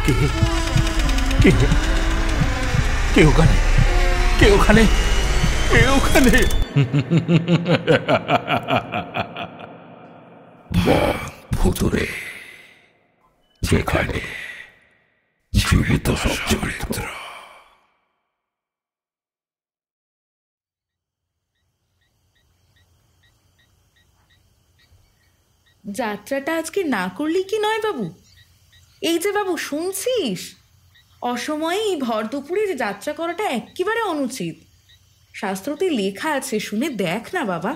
কে কে কে ওখানে? কে ওখানে? কে ওখানে? ভুতুরে, যেখানে জীবিত সব চরিত্র। যাত্রাটা আজকে না করলি কি নয় বাবু? এই যে বাবু শুনছিস, অসময়ে এই ভর দুপুরে যাত্রা করাটা একেবারে অনুচিত। শাস্ত্রতে লেখা আছে, শুনে দেখ না বাবা।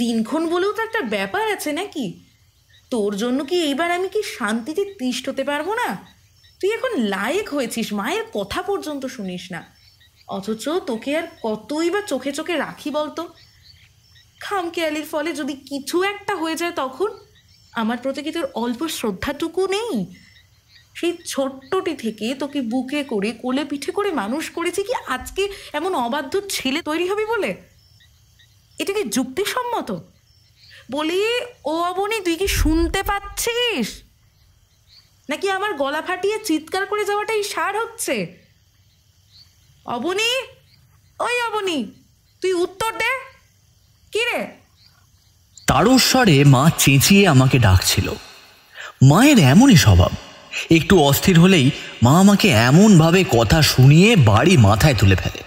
দিনক্ষণ বলেও তো একটা ব্যাপার আছে নাকি? তোর জন্য কি এইবার আমি কি শান্তিতে তিষ্ঠ হতে পারবো না? তুই এখন লায়েক হয়েছিস, মায়ের কথা পর্যন্ত শুনিস না, অথচ তোকে আর কতই বা চোখে চোখে রাখি বলতো? খামখেয়ালির ফলে যদি কিছু একটা হয়ে যায় তখন আমার প্রতি কি তোর অল্প শ্রদ্ধাটুকু নেই? সেই ছোট্টটি থেকে তোকে বুকে করে কোলে পিঠে করে মানুষ করেছি কি আজকে এমন অবাধ্য ছেলে তৈরি হবি বলে? এটা কি যুক্তিসম্মত? বলি ও অবনী, তুই কি শুনতে পাচ্ছিস? নাকি আমার গলা ফাটিয়ে চিৎকার করে যাওয়াটাই সার হচ্ছে? অবনী, ওই অবনী, তুই উত্তর দে। কি রে? তারস্বরে মা চেঁচিয়ে আমাকে ডাকছিল। মায়ের এমনই স্বভাব, একটু অস্থির হলেই মা আমাকে এমনভাবে কথা শুনিয়ে বাড়ি মাথায় তুলে ফেলে।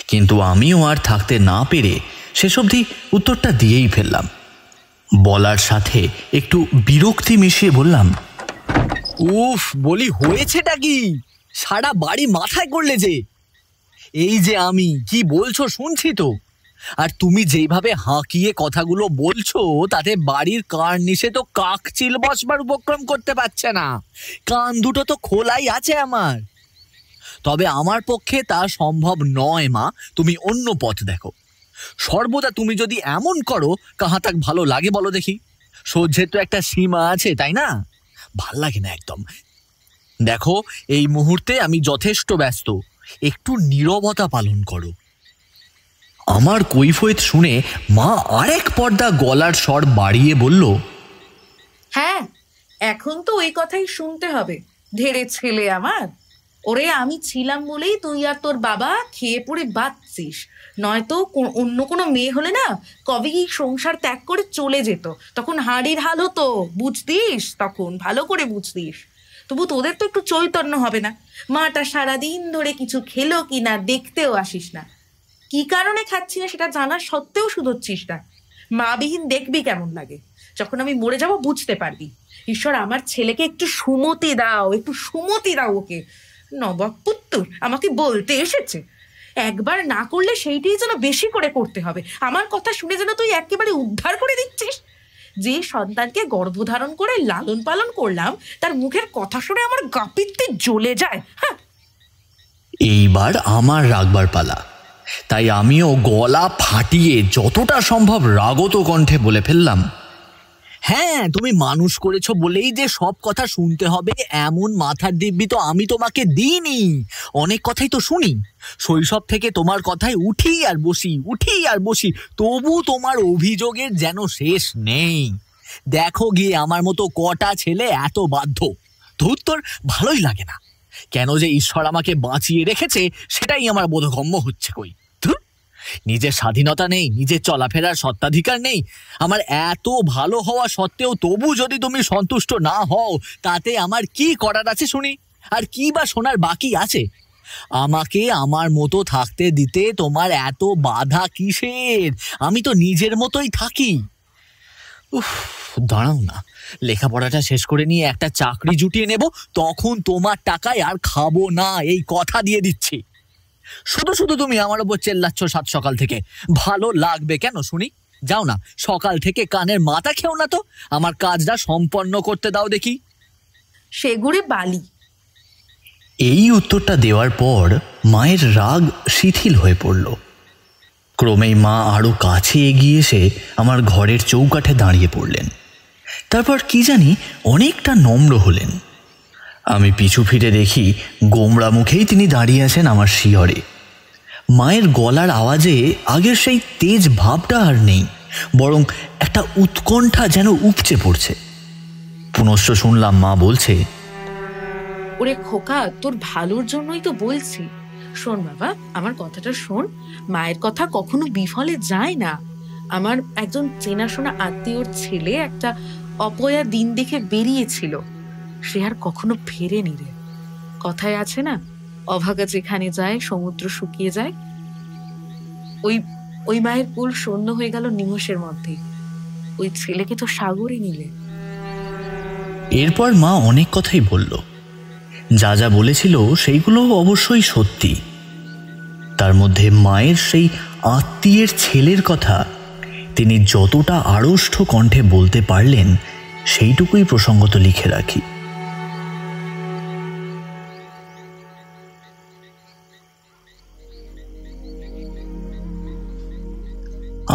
কিন্তু আমিও আর থাকতে না পেরে শেষ অবধি উত্তরটা দিয়েই ফেললাম। বলার সাথে একটু বিরক্তি মিশিয়ে বললাম, উফ, বলি হয়েছেটা কি? সারা বাড়ি মাথায় করলে যে। এই যে আমি কি বলছো শুনছি তো, আর তুমি যেইভাবে হাঁকিয়ে কথাগুলো বলছো তাতে বাড়ির কার নিচে তো কাকচিল বসবার উপক্রম করতে পারছে না। কান দুটো তো খোলাই আছে আমার। তবে আমার পক্ষে তা সম্ভব নয় মা, তুমি অন্য পথ দেখো। সর্বদা তুমি যদি এমন করো কাহা তাক ভালো লাগে বলো দেখি? সহ্যের তো একটা সীমা আছে, তাই না? ভাল লাগে না একদম। দেখো, এই মুহূর্তে আমি যথেষ্ট ব্যস্ত, একটু নীরবতা পালন করো। আমার কৈফিয়ত শুনে মা আরেক পর্দা গলার স্বর বাড়িয়ে বলল, হ্যাঁ, এখন তো ওই কথাই শুনতে হবে। ঢেরে ছেলে আমার। ওরে, আমি ছিলাম বলেই তুই আর তোর বাবা খেয়ে পড়ে বাঁচছিস, নয়তো অন্য কোনো মেয়ে হলে না কবে এই সংসার ত্যাগ করে চলে যেত। তখন হাড়ির হাল হতো, বুঝতিস? তখন ভালো করে বুঝতিস। তবু তোদের তো একটু চৈতন্য হবে না? মাটা সারাদিন ধরে কিছু খেলো কি না দেখতেও আসিস না। কি কারণে খাচ্ছি না সেটা জানার সত্ত্বেও শুধোচ্ছিস না। মাবিহীন দেখবি কেমন লাগে। যখন আমি মরে যাব বুঝতে পারবি। ঈশ্বর, আমার ছেলেকে একটু সুমতি দাও, একটু সুমতি দাও ওকে। নবাব পুত্তুর আমাকে বলতে এসেছে, একবার না করলে সেইটাই যেন বেশি করে করতে হবে। আমার কথা শুনে যেন তুই একেবারে উদ্ধার করে দিচ্ছিস। যে সন্তানকে গর্ভধারণ করে লালন পালন করলাম তার মুখের কথা শুনে আমার গা পিত্তে জ্বলে যায়। হ্যাঁ, এইবার আমার রাগবার পালা। তাই আমিও গলা ফাটিয়ে যতটা সম্ভব রাগত কণ্ঠে বলে ফেললাম, হ্যাঁ, তুমি মানুষ করেছো বলেই যে সব কথা শুনতে হবে এমন মাথার দিব্যি তো আমি তোমাকে দিইনি। অনেক কথাই তো শুনি, শৈশব থেকে তোমার কথায় উঠি আর বসি, তবু তোমার অভিযোগের যেন শেষ নেই। দেখো গিয়ে আমার মতো কটা ছেলে এত বাধ্য। ধুত্তর, ভালোই লাগে না। কেন যে ঈশ্বর আমাকে বাঁচিয়ে রেখেছে সেটাই আমার বোধগম্য হচ্ছে কই। নিজের স্বাধীনতা নেই, নিজের চলাফেরার সত্ত্বাধিকার নেই। আমার এত ভালো হওয়া সত্ত্বেও তবু যদি তুমি সন্তুষ্ট না হও তাতে আমার কি করার আছে শুনি? আর কি বা শোনার বাকি আছে? আমাকে আমার মতো থাকতে দিতে তোমার এত বাধা কিসের? আমি তো নিজের মতোই থাকি। উফ, দাঁড়াও না, লেখাপড়াটা শেষ করে নিয়ে একটা চাকরি জুটিয়ে নেব, তখন তোমার টাকায় আর খাবো না, এই কথা দিয়ে দিচ্ছি। শুধু শুধু তুমি আমার ওপর চেল্লাচ্ছ সাত সকাল থেকে। ভালো লাগবে কেন শুনি? যাও না, সকাল থেকে কানের মাথা খেও না তো, আমার কাজটা সম্পন্ন করতে দাও দেখি। সেগুড়ে বালি। এই উত্তরটা দেওয়ার পর মায়ের রাগ শিথিল হয়ে পড়ল। ক্রমেই মা আরো কাছে এগিয়ে এসে আমার ঘরের চৌকাঠে দাঁড়িয়ে পড়লেন। তারপর কি জানি অনেকটা নম্র হলেন। আমি পিছু ফিরে দেখি গোমড়া মুখেই তিনি দাঁড়িয়ে আছেন আমার শিয়রে। মায়ের গলার আওয়াজে আগের সেই তেজ ভাবটা আর নেই, বরং একটা উৎকণ্ঠা যেন উপচে পড়ছে। পুনশ্চ শুনলাম মা বলছে, ওরে খোকা, তোর ভালোর জন্যই তো বলছি। শোন বাবা, আমার কথাটা শোন। মায়ের কথা কখনো বিফলে যায় না। আমার একজন চেনাশোনা আত্মীয়র ছেলে একটা অপয়া দিন দেখে বেরিয়েছিল, সে আর কখনো ফেরেনি রে। কথায় আছে না, অভাগা যেখানে যায় সমুদ্র শুকিয়ে যায়। ওই মায়ের কুল শূন্য হয়ে গেল নিমেষের মধ্যে। ওই ছেলেকে তো সাগরে নিলে। এরপর মা অনেক কথাই বলল। যা যা বলেছিল সেইগুলো অবশ্যই সত্যি। তার মধ্যে মায়ের সেই আত্মীয়ের ছেলের কথা তিনি যতটা আড়ষ্ট কণ্ঠে বলতে পারলেন সেইটুকুই প্রসঙ্গত লিখে রাখি।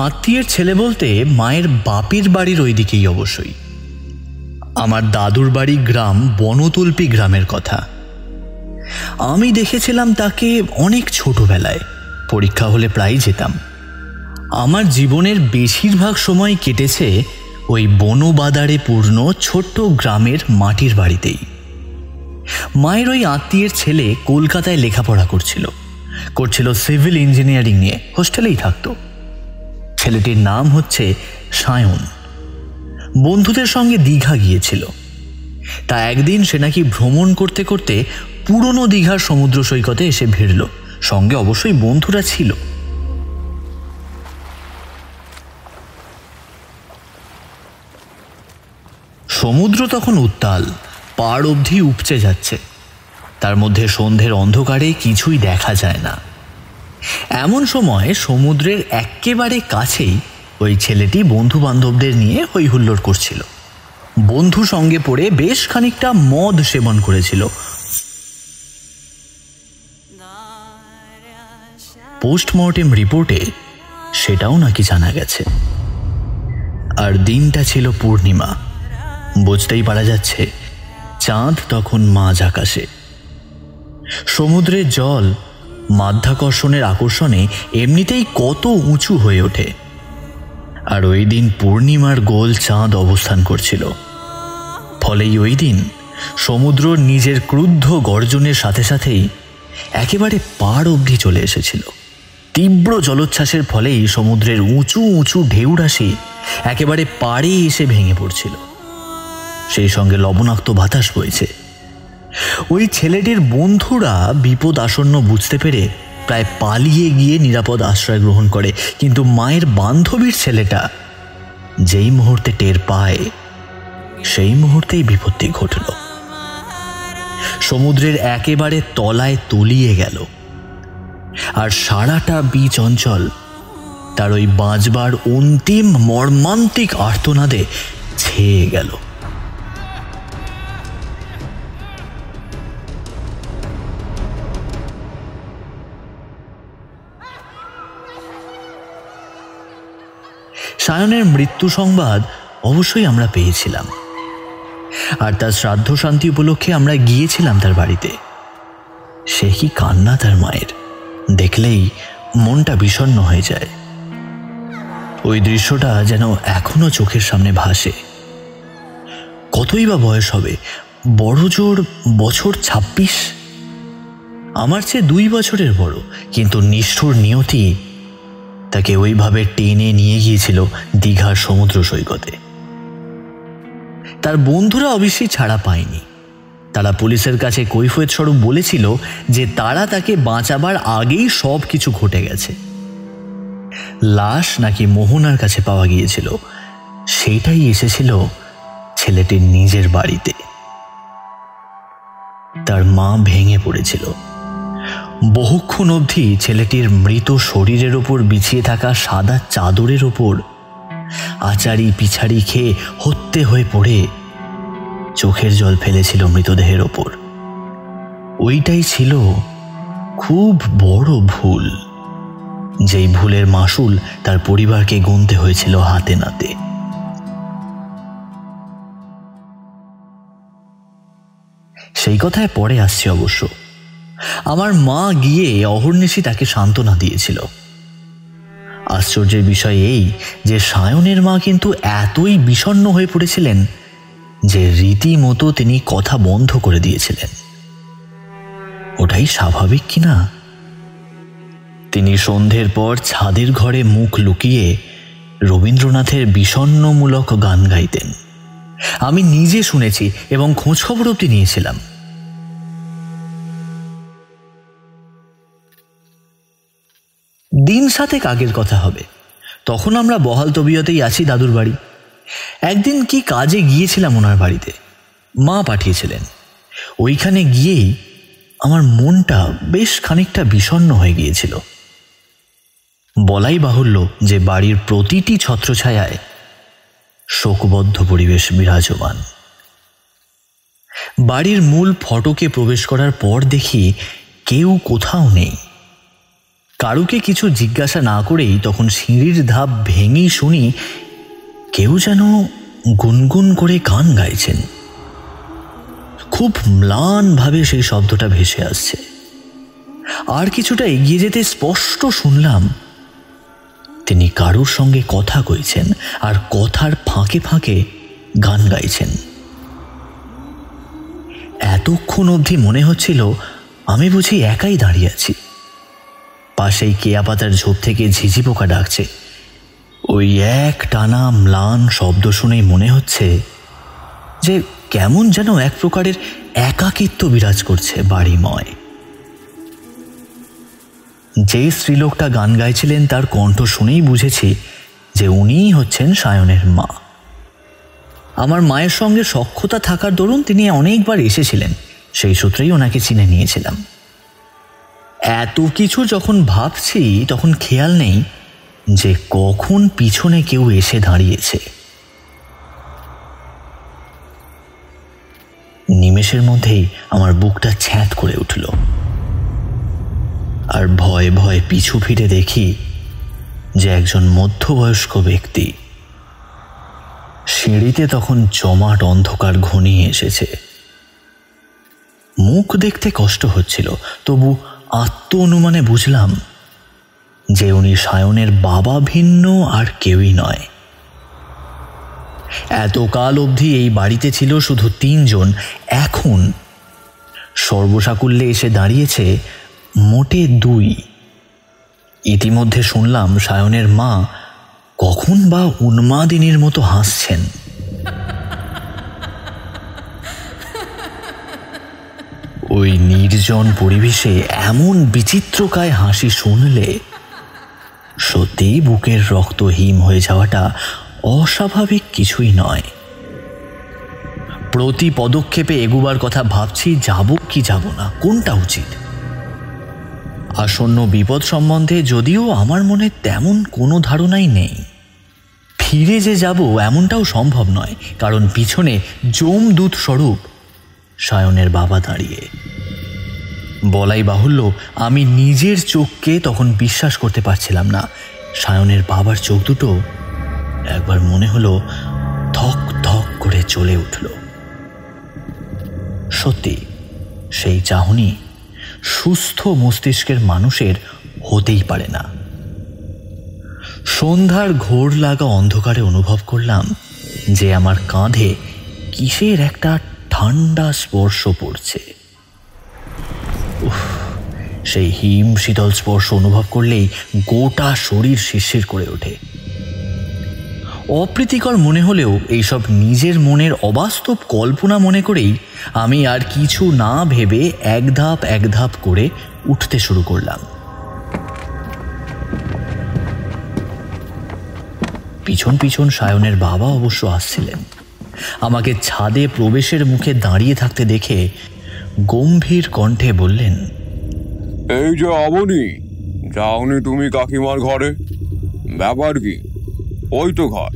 আত্মীয়ের ছেলে বলতে মায়ের বাপের বাড়ির ওই দিকেই অবশ্যই। আমার দাদুর বাড়ি গ্রাম বনতলপি গ্রামের কথা। আমি দেখেছিলাম তাকে অনেক ছোটবেলায়, পরীক্ষা হলে প্রায় যেতাম। আমার জীবনের বেশিরভাগ সময় কেটেছে ওই বনবাদারে পূর্ণ ছোট্ট গ্রামের মাটির বাড়িতেই। মায়ের ওই আত্মীয়ের ছেলে কলকাতায় লেখাপড়া করছিল সিভিল ইঞ্জিনিয়ারিং নিয়ে, হোস্টেলেই থাকতো। ছেলেটির নাম হচ্ছে সায়ন। বন্ধুদের সঙ্গে দীঘা গিয়েছিল। তা একদিন সে নাকি ভ্রমণ করতে করতে পুরনো দীঘার সমুদ্র সৈকতে এসে ভিড়ল। সঙ্গে অবশ্যই বন্ধুরা ছিল। সমুদ্র তখন উত্তাল, পাড় অবধি উপচে যাচ্ছে। তার মধ্যে সন্ধ্যের অন্ধকারে কিছুই দেখা যায় না। এমন সময় সমুদ্রের একেবারে কাছেই ওই ছেলেটি বন্ধু বান্ধবদের নিয়ে হই হুল্লোড় করছিল। বন্ধু সঙ্গে পড়ে বেশ খানিকটা মদ সেবন করেছিল। পোস্টমর্টেম রিপোর্টে সেটাও নাকি জানা গেছে। আর দিনটা ছিল পূর্ণিমা। বুঝতেই পারা যাচ্ছে চাঁদ তখন মাঝ আকাশে। সমুদ্রের জল মাধ্যাকর্ষণের আকর্ষণে এমনিতেই কত উঁচু হয়ে ওঠে। আর ওই দিন পূর্ণিমার গোল চাঁদ অবস্থান করছিল। ফলেই ওই দিন সমুদ্র নিজের ক্রুদ্ধ গর্জনের সাথে সাথেই একেবারে পাড় অবধি চলে এসেছিল। তীব্র জলোচ্ছ্বাসের ফলেই সমুদ্রের উঁচু উঁচু ঢেউ রাশি একেবারে পাড়ে এসে ভেঙে পড়ছিল। সেই সঙ্গে লবণাক্ত বাতাস বইছে। ওই ছেলেটির বন্ধুরা বিপদ আসন্ন বুঝতে পেরে প্রায় পালিয়ে গিয়ে নিরাপদ আশ্রয় গ্রহণ করে। কিন্তু মায়ের বান্ধবীর ছেলেটা যেই মুহূর্তে টের পায় সেই মুহূর্তেই বিপত্তি ঘটল। সমুদ্রের একেবারে তলায় তলিয়ে গেল। আর সারাটা বিচ অঞ্চল তার ওই বাঁচবার অন্তিম মর্মান্তিক আর্তনাদে ছেয়ে গেল। সায়নের মৃত্যু সংবাদ অবশ্যই আমরা পেয়েছিলাম। আর তার শ্রাদ্ধ শান্তি উপলক্ষে আমরা গিয়েছিলাম তার বাড়িতে। সে কি কান্না তার মায়ের, দেখলেই মনটা বিষণ্ণ হয়ে যায়। ওই দৃশ্যটা যেন এখনো চোখের সামনে ভাসে। কতই বা বয়স হবে, বড় জোর বছর 26। আমার চেয়ে 2 বছরের বড়, কিন্তু নিষ্ঠুর নিয়তি তাকে ওইভাবে টেনে নিয়ে গিয়েছিল দীঘার সমুদ্র সৈকতে। তার বন্ধুরা অবশ্যই ছাড়া পায়নি। তারা পুলিশের কাছে কৈফিয়ত স্বরূপ বলেছিল যে তারা তাকে বাঁচাবার আগেই সব কিছু ঘটে গেছে। লাশ নাকি মোহনার কাছে পাওয়া গিয়েছিল, সেটাই এসেছিল ছেলেটির নিজের বাড়িতে। তার মা ভেঙে পড়েছিল। বহুক্ষণ অবধি ছেলেটির মৃত শরীরের ওপর বিছিয়ে থাকা সাদা চাদরের ওপর আচারি পিছাড়ি খেয়ে হত্যে হয়ে পড়ে চোখের জল ফেলেছিল মৃতদেহের ওপর। ওইটাই ছিল খুব বড় ভুল, যেই ভুলের মাসুল তার পরিবারকে গুনতে হয়েছিল হাতে নাতে। সেই কথায় পরে আসছে অবশ্য। আমার মা গিয়ে অহর্নিশি তাকে সান্ত্বনা দিয়েছিল। আশ্চর্যের বিষয় এই যে সায়নের মা কিন্তু এতই বিষণ্ণ হয়ে পড়েছিলেন যে রীতিমতো তিনি কথা বন্ধ করে দিয়েছিলেন। ওটাই স্বাভাবিক কিনা। তিনি সন্ধ্যের পর ছাদের ঘরে মুখ লুকিয়ে রবীন্দ্রনাথের বিষণ্ণমূলক গান গাইতেন। আমি নিজে শুনেছি এবং খোঁজখবর অবধি নিয়েছিলাম। দিন 7 আগের কথা হবে। তখন আমরা বহাল তবিয়তেই আছি দাদুর বাড়ি। একদিন কি কাজে গিয়েছিলাম ওনার বাড়িতে, মা পাঠিয়েছিলেন। ওইখানে গিয়েই আমার মনটা বেশ খানিকটা বিষণ্ণ হয়ে গিয়েছিল। বলাই বাহুল্য যে বাড়ির প্রতিটি ছত্রছায়ায় শোকবদ্ধ পরিবেশ বিরাজমান। বাড়ির মূল ফটকে প্রবেশ করার পর দেখি কেউ কোথাও নেই। কারুকে কিছু জিজ্ঞাসা না করেই তখন সিঁড়ির ধাপ ভেঙেই শুনি কেউ যেন গুনগুন করে গান গাইছেন। খুব ম্লানভাবে সেই শব্দটা ভেসে আসছে। আর কিছুটা এগিয়ে যেতে স্পষ্ট শুনলাম তিনি কারুর সঙ্গে কথা কইছেন আর কথার ফাঁকে ফাঁকে গান গাইছেন। এতক্ষণ অবধি মনে হচ্ছিল আমি বুঝি একাই দাঁড়িয়ে আছি। পাশেই কেয়া পাতার ঝোপ থেকে ঝিঝি পোকা ডাকছে। ওই এক টানা ম্লান শব্দ শুনেই মনে হচ্ছে যে কেমন যেন এক প্রকারের একাকিত্ব বিরাজ করছে বাড়িময়। যে স্ত্রীলোকটা গান গাইছিলেন তার কণ্ঠ শুনেই বুঝেছি যে উনিই হচ্ছেন সায়নের মা। আমার মায়ের সঙ্গে সখ্যতা থাকার দরুন তিনি অনেকবার এসেছিলেন, সেই সূত্রেই ওনাকে চিনে নিয়েছিলাম। এত কিছু যখন ভাবছি তখন খেয়াল নেই যে কখন পিছনে কেউ এসে দাঁড়িয়েছে। নিমেষের মধ্যেই আমার বুকটা ছ্যাঁত করে উঠল, আর ভয়ে ভয়ে পিছু ফিরে দেখি যে একজন মধ্যবয়স্ক ব্যক্তি। সিঁড়িতে তখন জমাট অন্ধকার ঘনিয়ে এসেছে। মুখ দেখতে কষ্ট হচ্ছিল, তবু আত্ম অনুমানে বুঝলাম যে উনি সায়নের বাবা ভিন্ন আর কেউই নয়। এতকাল অবধি এই বাড়িতে ছিল শুধু 3 জন, এখন সর্বসাকুল্যে এসে দাঁড়িয়েছে মোটে 2। ইতিমধ্যে শুনলাম সায়নের মা কখন বা উন্মাদিনীর মতো হাসছেন। ওই নির্জন পরিবেশে এমন বিচিত্রকায় হাসি শুনলে সত্যিই বুকের রক্ত হিম হয়ে যাওয়াটা অস্বাভাবিক কিছুই নয়। প্রতি পদক্ষেপে এগুবার কথা ভাবছি, যাব কি যাব না, কোনটা উচিত। আসন্ন বিপদ সম্বন্ধে যদিও আমার মনে তেমন কোনো ধারণাই নেই। ফিরে যে যাব এমনটাও সম্ভব নয়, কারণ পিছনে যমদূত স্বরূপ সায়নের বাবা দাঁড়িয়ে। বলাই বাহুল্য আমি নিজের চোখকে তখন বিশ্বাস করতে পারছিলাম না। সায়নের বাবার চোখ দুটো একবার মনে হলো থক থক করে জ্বলে উঠল। সত্যি সেই চাহনি সুস্থ মস্তিষ্কের মানুষের হতেই পারে না। সন্ধ্যার ঘোর লাগা অন্ধকারে অনুভব করলাম যে আমার কাঁধে কিসের একটা ঠান্ডা স্পর্শ পড়ছে। সেই হিম শীতল স্পর্শ অনুভব করলেই গোটা শরীর শিরশির করে ওঠে। অপ্রীতিকর মনে হলেও এইসব নিজের মনের অবাস্তব কল্পনা মনে করেই আমি আর কিছু না ভেবে এক ধাপ করে উঠতে শুরু করলাম। পিছন পিছন সায়নের বাবা অবশ্য আসছিলেন। আমাকে ছাদে প্রবেশের মুখে দাঁড়িয়ে থাকতে দেখে গম্ভীর কণ্ঠে বললেন, এই যে অবনী, যাওনি তুমি কাকিমার ঘরে? ব্যাপার কি? ওই তো ঘর,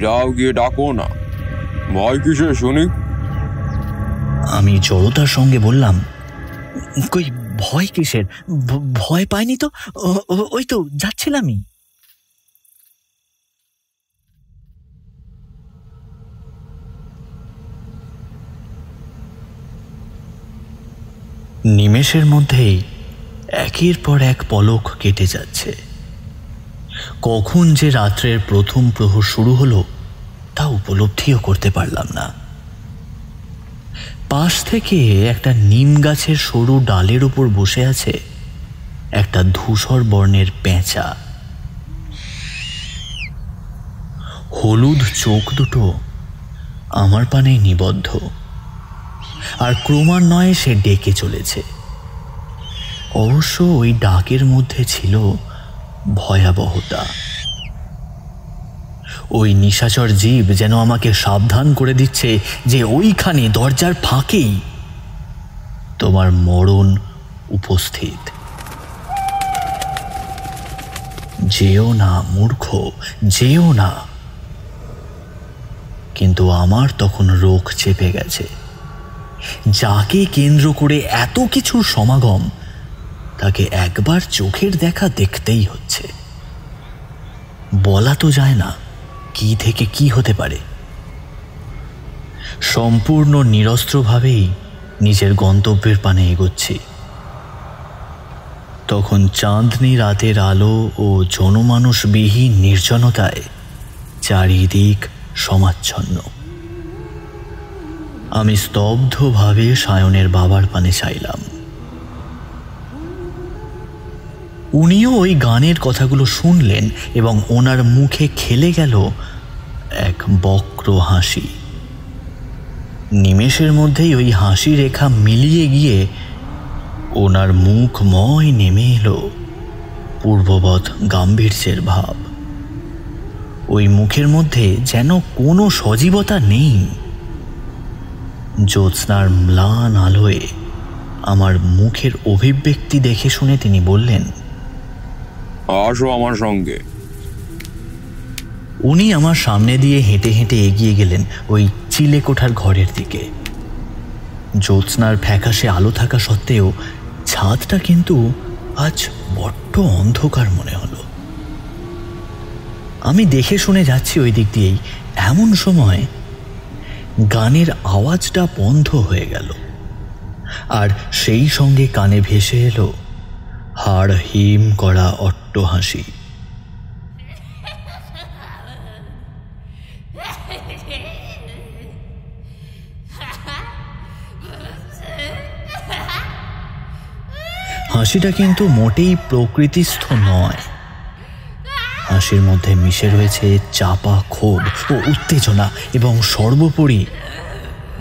যাও গিয়ে ডাকো না। ভয় কিসে শুনি? আমি জড়তার সঙ্গে বললাম, কই ভয় কিসের? ভয় পাইনি তো, ওই তো যাচ্ছিলামই। নিমেষের মধ্যেই একের পর এক পলক কেটে যাচ্ছে। কখন যে রাত্রের প্রথম প্রহর শুরু হলো তা উপলব্ধিও করতে পারলাম না। পাশ থেকে একটা নিম গাছের সরু ডালের উপর বসে আছে একটা ধূসর বর্ণের পেঁচা। হলুদ চোখ দুটো আমার পানে নিবদ্ধ, আর ক্রমান্বয়ে সে ডেকে চলেছে। অবশ্য ওই ডাকের মধ্যে ছিল ভয়াবহতা। ওই নিশাচর জীব যেন আমাকে সাবধান করে দিচ্ছে যে ওইখানে দরজার ফাঁকেই তোমার মরণ উপস্থিত। যেও না মূর্খ, যেও না। কিন্তু আমার তখন রোখ চেপে গেছে। যাকে কেন্দ্র করে এত কিছুর সমাগম, তাকে একবার চোখের দেখা দেখতেই হচ্ছে। বলা তো যায় না কি থেকে কি হতে পারে। সম্পূর্ণ নিরস্ত্রভাবেই নিজের গন্তব্যের পানে এগোচ্ছি। তখন চাঁদনি রাতের আলো ও জনমানুষবিহীন নির্জনতায় চারিদিক সমাচ্ছন্ন। আমি স্তব্ধভাবে সায়নের বাবার পানে চাইলাম। উনিও ওই গানের কথাগুলো শুনলেন এবং ওনার মুখে খেলে গেল এক বক্র হাসি। নিমেষের মধ্যেই ওই হাসি রেখা মিলিয়ে গিয়ে ওনার মুখময় নেমে এলো পূর্ববৎ গাম্ভীর্যের ভাব। ওই মুখের মধ্যে যেন কোনো সজীবতা নেই। জ্যোৎস্নার ম্লান আলোয় আমার মুখের অভিব্যক্তি দেখে শুনে তিনি বললেন, আসো আমার সঙ্গে। উনি আমার সামনে দিয়ে হেঁটে হেঁটে এগিয়ে গেলেন ওই চিলেকোঠার ঘরের দিকে। জ্যোৎস্নার ফ্যাকাশে আলো থাকা সত্ত্বেও ছাদটা কিন্তু আজ বড্ড অন্ধকার মনে হলো। আমি দেখে শুনে যাচ্ছি ওই দিক দিয়েই, এমন সময় গানের আওয়াজটা বন্ধ হয়ে গেল, আর সেই সঙ্গে কানে ভেসে এলো হাড় হিম করা অট্টহাসি। হাসিটা কিন্তু মোটেই প্রকৃতিস্থ নয়। হাসির মধ্যে মিশে রয়েছে চাপা ক্ষোভ ও উত্তেজনা এবং সর্বোপরি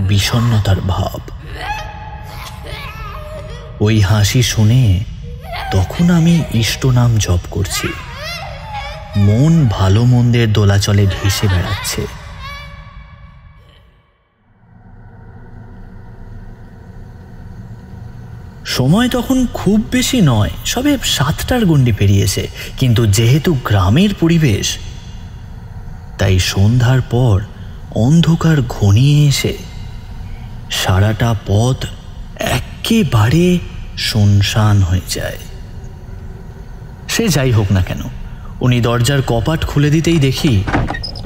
বিষণ্ণতার ভাব। ওই হাসি শুনে তখন আমি ইষ্ট নাম জপ করছি। মন ভালো মন্দের দোলাচলে ভেসে বেড়াচ্ছে। সময় তখন খুব বেশি নয়, সবে 7টার গণ্ডি পেরিয়েছে। কিন্তু যেহেতু গ্রামের পরিবেশ, তাই সন্ধ্যার পর অন্ধকার ঘনিয়ে এসে সারাটা পথ একেবারে শুনশান হয়ে যায়। সে যাই হোক না কেন, উনি দরজার কপাট খুলে দিতেই দেখি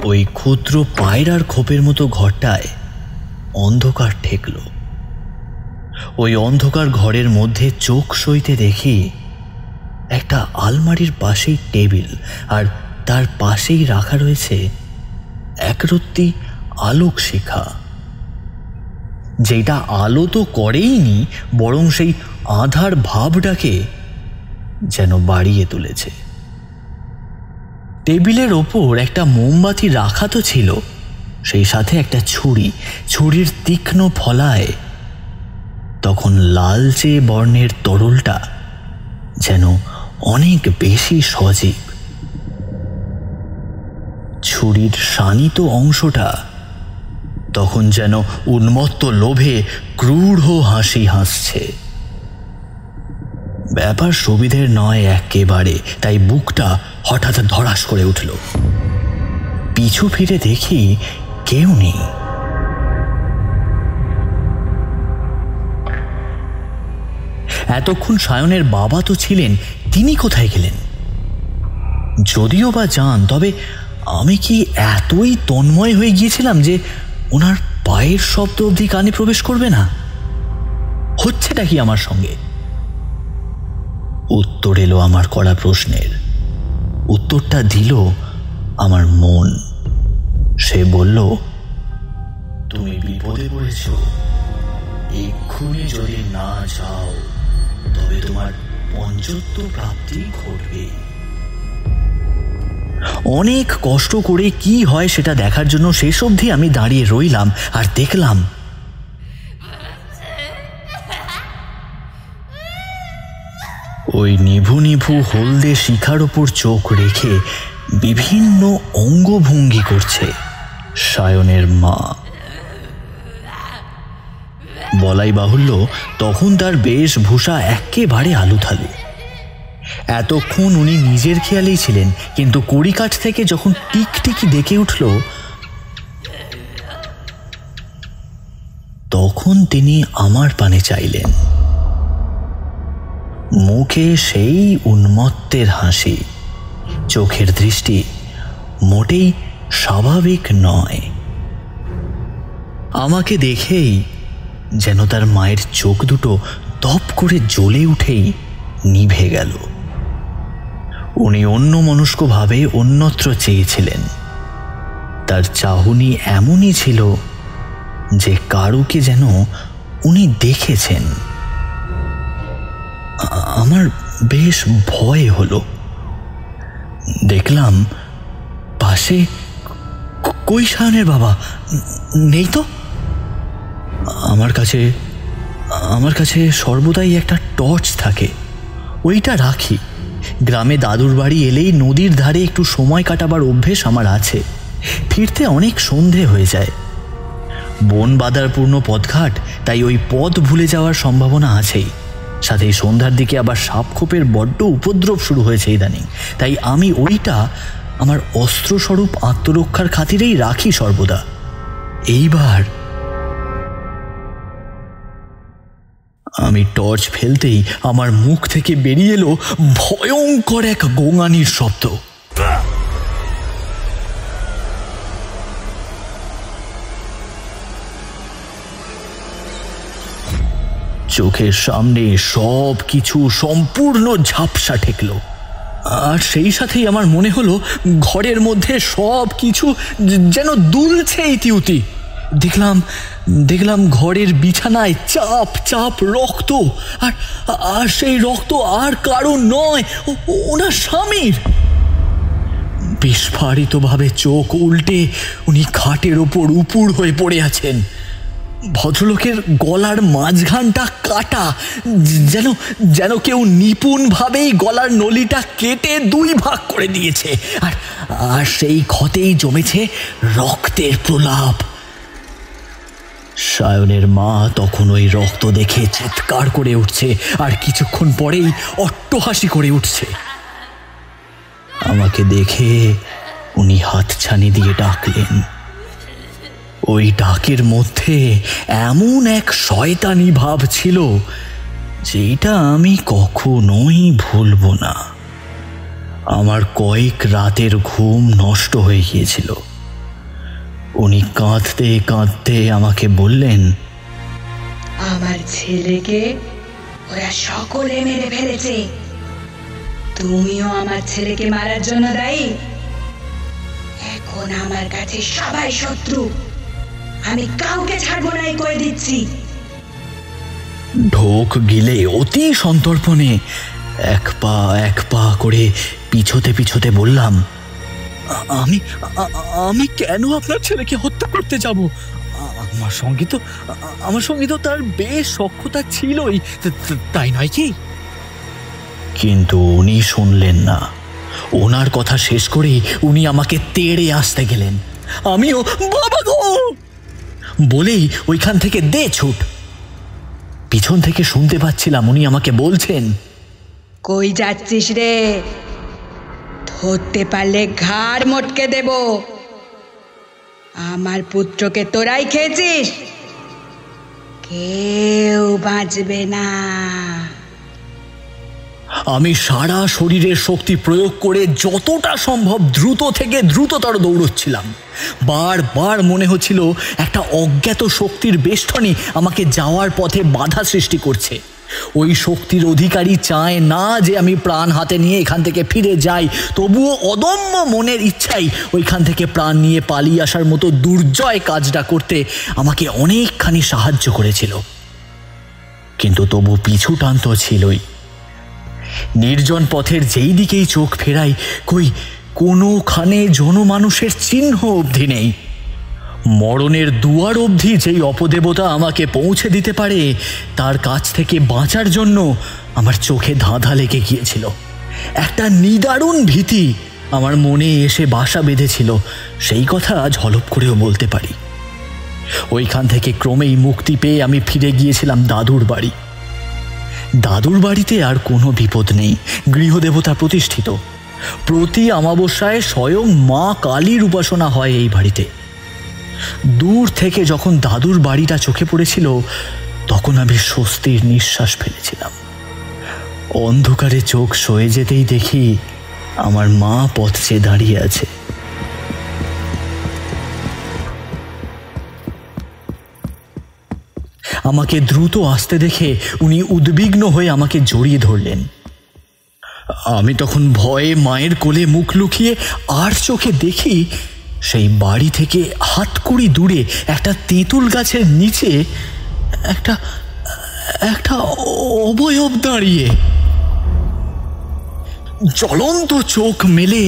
ওই ক্ষুদ্র পায়রার খোপের মতো ঘরটায় অন্ধকার ঠেকল। ওই অন্ধকার ঘরের মধ্যে চোখ সইতে দেখি একটা আলমারির পাশেই টেবিল, আর তার পাশেই রাখা রয়েছে একরত্তি আলোক শিখা, যেটা আলো তো করেইনি, বরং সেই আধার ভাবটাকে যেন বাড়িয়ে তুলেছে। টেবিলের ওপর একটা মোমবাতি রাখা তো ছিল, সেই সাথে একটা ছুরি। ছুরির তীক্ষ্ণ ফলায় তখন লালচে বর্ণের তরলটা যেন অনেক বেশি সজীব। ছুরির শানিত অংশটা তখন যেন উন্মত্ত লোভে ক্রূঢ় হাসি হাসছে। ব্যাপার সুবিধের নয় একেবারে, তাই বুকটা হঠাৎ ধড়াস করে উঠল। পিছু ফিরে দেখি কেউ নেই। এতক্ষণ সায়নের বাবা তো ছিলেন, তিনি কোথায় গেলেন? যদিও বা যান, তবে আমি কি এতই তন্ময় হয়ে গিয়েছিলাম যে ওনার পায়ের শব্দ অবধি কানে প্রবেশ করবে না? হচ্ছেটা কি আমার সঙ্গে? উত্তর এলো আমার করা প্রশ্নের। উত্তরটা দিল আমার মন। সে বলল, তুমি বিপদে পড়েছ, এক্ষুনি যদি না যাও তবে তোমার পঞ্চত্ব প্রাপ্তি ঘটবে। অনেক কষ্ট করে কি হয় সেটা দেখার জন্য শেষ অবধি আমি দাঁড়িয়ে রইলাম আর দেখলাম ওই নিভু নিভু হলদে শিখার ওপর চোখ রেখে বিভিন্ন অঙ্গভঙ্গি করছে সায়নের মা। বলাই বাহুল্য তখন তার বেশভূষা একেবারে আলুথালু। এতক্ষণ উনি নিজের খেয়ালেই ছিলেন, কিন্তু কড়িকাঠ থেকে যখন টিকটিকি ডেকে উঠল তখন তিনি আমার পানে চাইলেন। মুখে সেই উন্মত্তের হাসি, চোখের দৃষ্টি মোটেই স্বাভাবিক নয়। আমাকে দেখেই যেন তার মায়ের চোখ দুটো দপ করে জ্বলে উঠেই নিভে গেল। উনি অন্যমনস্কভাবে অন্যত্র চেয়েছিলেন। তার চাহনি এমনই ছিল যে কারুকে যেন উনি দেখেছেন। আমার বেশ ভয় হলো। দেখলাম পাশে কই সায়নের বাবা নেই তো। আমার কাছে সর্বদাই একটা টর্চ থাকে, ওইটা রাখি। গ্রামে দাদুর বাড়ি এলেই নদীর ধারে একটু সময় কাটাবার অভ্যেস আমার আছে। ফিরতে অনেক সন্ধে হয়ে যায়। বন বাদারপূর্ণ পথঘাট, তাই ওই পথ ভুলে যাওয়ার সম্ভাবনা আছেই। সাথে এই সন্ধ্যার দিকে আবার সাপখোপের বড্ড উপদ্রব শুরু হয়েছে ইদানিং, তাই আমি ওইটা আমার অস্ত্রস্বরূপ আত্মরক্ষার খাতিরেই রাখি সর্বদা। এইবার আমি টর্চ ফেলতেই আমার মুখ থেকে বেরিয়ে এলো ভয়ঙ্কর এক গোঙানির শব্দ। চোখের সামনে সব কিছু সম্পূর্ণ ঝাপসা ঠেকল, আর সেই সাথেই আমার মনে হলো ঘরের মধ্যে সব কিছু যেন দুলছে ইতিউতি। দেখলাম ঘরের বিছানায় চাপ চাপ রক্ত, আর সেই রক্ত আর কারো নয়, ওনার স্বামীর। বিস্ফারিতভাবে চোখ উল্টে উনি খাটের ওপর উপুড় হয়ে পড়ে আছেন। ভদ্রলোকের গলার মাঝখানটা কাটা, যেন কেউ নিপুণভাবেই গলার নলিটা কেটে দুই ভাগ করে দিয়েছে, আর সেই ক্ষতেই জমেছে রক্তের প্রলাপ। সায়নের মা তখন ওই রক্ত দেখে চিৎকার করে উঠছে, আর কিছুক্ষণ পরেই অট্টহাসি করে উঠছে। আমাকে দেখে উনি হাতছানি দিয়ে ডাকলেন। ওই ডাকের মধ্যে এমন এক শয়তানি ভাব ছিল যেটা আমি কখনোই ভুলব না। আমার কয়েক রাতের ঘুম নষ্ট হয়ে গিয়েছিল। উনি কাঁদতে কাঁদতে আমাকে বললেন, আমার ছেলেকে ওরা সকলে মেরে ফেলেছে, তুমিও আমার ছেলেকে মারার জন্য দায়ী। এখন আমার কাছে সবাই শত্রু, আমি কাউকে ছাড়বো না, কয়ে দিচ্ছি। ঢোক গিলে অতি সন্তর্পণে এক পা করে পিছোতে বললাম, আমি কেন আপনার ছেলেকে হত্যা করতে যাব? আমার সঙ্গে তো তার বেশ সখ্যতা ছিলই, তাই নয় কি? কিন্তু উনি শুনলেন না। ওনার কথা শেষ করেই উনি আমাকে তেড়ে আসতে গেলেন। আমিও বাবা গো বলেই ওইখান থেকে দে ছুট। পিছন থেকে শুনতে পাচ্ছিলাম উনি আমাকে বলছেন, কই যাচ্ছিস রে? ধরতে পারলে ঘাড় মটকে দেব। আমার পুত্রকে তোরাই খেয়েছিস, কেউ বাঁচবে না। আমি সারা শরীরের শক্তি প্রয়োগ করে যতটা সম্ভব দ্রুত থেকে দ্রুততর দৌড়চ্ছিলাম। বারবার মনে হচ্ছিল একটা অজ্ঞাত শক্তির বেষ্টনী আমাকে যাওয়ার পথে বাধা সৃষ্টি করছে। ওই শক্তির অধিকারী চায় না যে আমি প্রাণ হাতে নিয়ে এখান থেকে ফিরে যাই, তবুও অদম্য মনের ইচ্ছাই ওইখান থেকে প্রাণ নিয়ে পালিয়ে আসার মতো দুর্জয় কাজটা করতে আমাকে অনেকখানি সাহায্য করেছিল। কিন্তু তবু পিছু টান তো ছিলই। নির্জন পথের যেই দিকেই চোখ ফেরাই, কই কোনোখানে জনমানুষের চিহ্ন অবধি নেই। মরণের দুয়ার অবধি যেই অপদেবতা আমাকে পৌঁছে দিতে পারে, তার কাছ থেকে বাঁচার জন্য আমার চোখে ধাঁধা লেগে গিয়েছিল। একটা নিদারুণ ভীতি আমার মনে এসে বাসা বেঁধেছিল, সেই কথা ঝলপ করেও বলতে পারি। ওইখান থেকে ক্রমেই মুক্তি পেয়ে আমি ফিরে গিয়েছিলাম দাদুর বাড়ি। দাদুর বাড়িতে আর কোনো বিপদ নেই, গৃহদেবতা প্রতিষ্ঠিত। প্রতি অমাবস্যায় স্বয়ং মা কালীর উপাসনা হয় এই বাড়িতে। দূর থেকে যখন দাদুর বাড়িটা চোখে পড়েছিল, তখন আমি স্বস্তির নিঃশ্বাস ফেলেছিলাম। অন্ধকারে চোখ সয়ে যেতেই দেখি আমার মা পথ চেয়ে দাঁড়িয়ে আছে। আমাকে দ্রুত আসতে দেখে উনি উদ্বিগ্ন হয়ে আমাকে জড়িয়ে ধরলেন। আমি তখন ভয়ে মায়ের কোলে মুখ লুকিয়ে আর চোখে দেখি সেই বাড়ি থেকে হাতকুড়ি দূরে একটা তেঁতুল গাছের নিচে একটা একটা অবয়ব দাঁড়িয়ে, জ্বলন্ত চোখ মেলে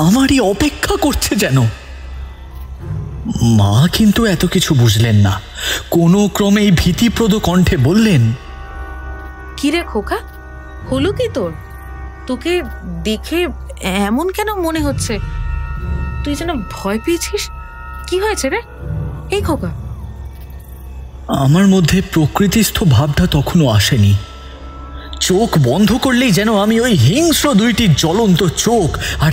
আমারই অপেক্ষা করছে যেন। মা কিন্তু এত কিছু বুঝলেন না, কোনো ক্রমেই ভীতিপ্রদ কণ্ঠে বললেন, কি রে খোকা, হলো কি তোর? তোকে দেখে এমন কেন মনে হচ্ছে? তুই যেন ভয় পেয়েছিস। কি হয়েছে রে এই খোকা? আমার মধ্যে প্রকৃতিস্থ ভাবটা তখনও আসেনি। চোখ বন্ধ করলেই যেন আমি ওই হিংস্র দুইটি জ্বলন্ত চোখ আর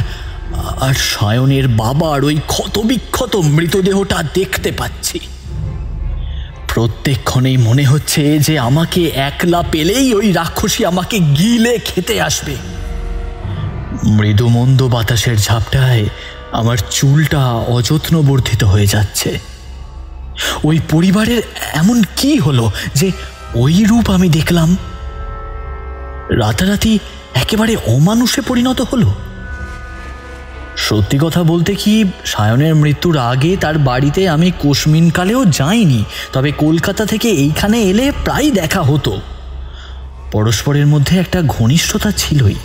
আর সায়নের বাবার ওই ক্ষতবিক্ষত মৃতদেহটা দেখতে পাচ্ছি। প্রত্যেকক্ষণেই মনে হচ্ছে যে আমাকে একলা পেলেই ওই রাক্ষসী আমাকে গিলে খেতে আসবে। মৃদুমন্দ বাতাসের ঝাপটায় আমার চুলটা অযত্ন বর্ধিত হয়ে যাচ্ছে। ওই পরিবারের এমন কি হলো যে ওই রূপ আমি দেখলাম? রাতারাতি একেবারে অমানুষে পরিণত হলো। সত্যি কথা বলতে কি, সায়নের মৃত্যুর আগে তার বাড়িতে আমি কোশমিনকালেও যাইনি, তবে কলকাতা থেকে এইখানে এলে প্রায় দেখা হতো। পরস্পরের মধ্যে একটা ঘনিষ্ঠতা ছিলই।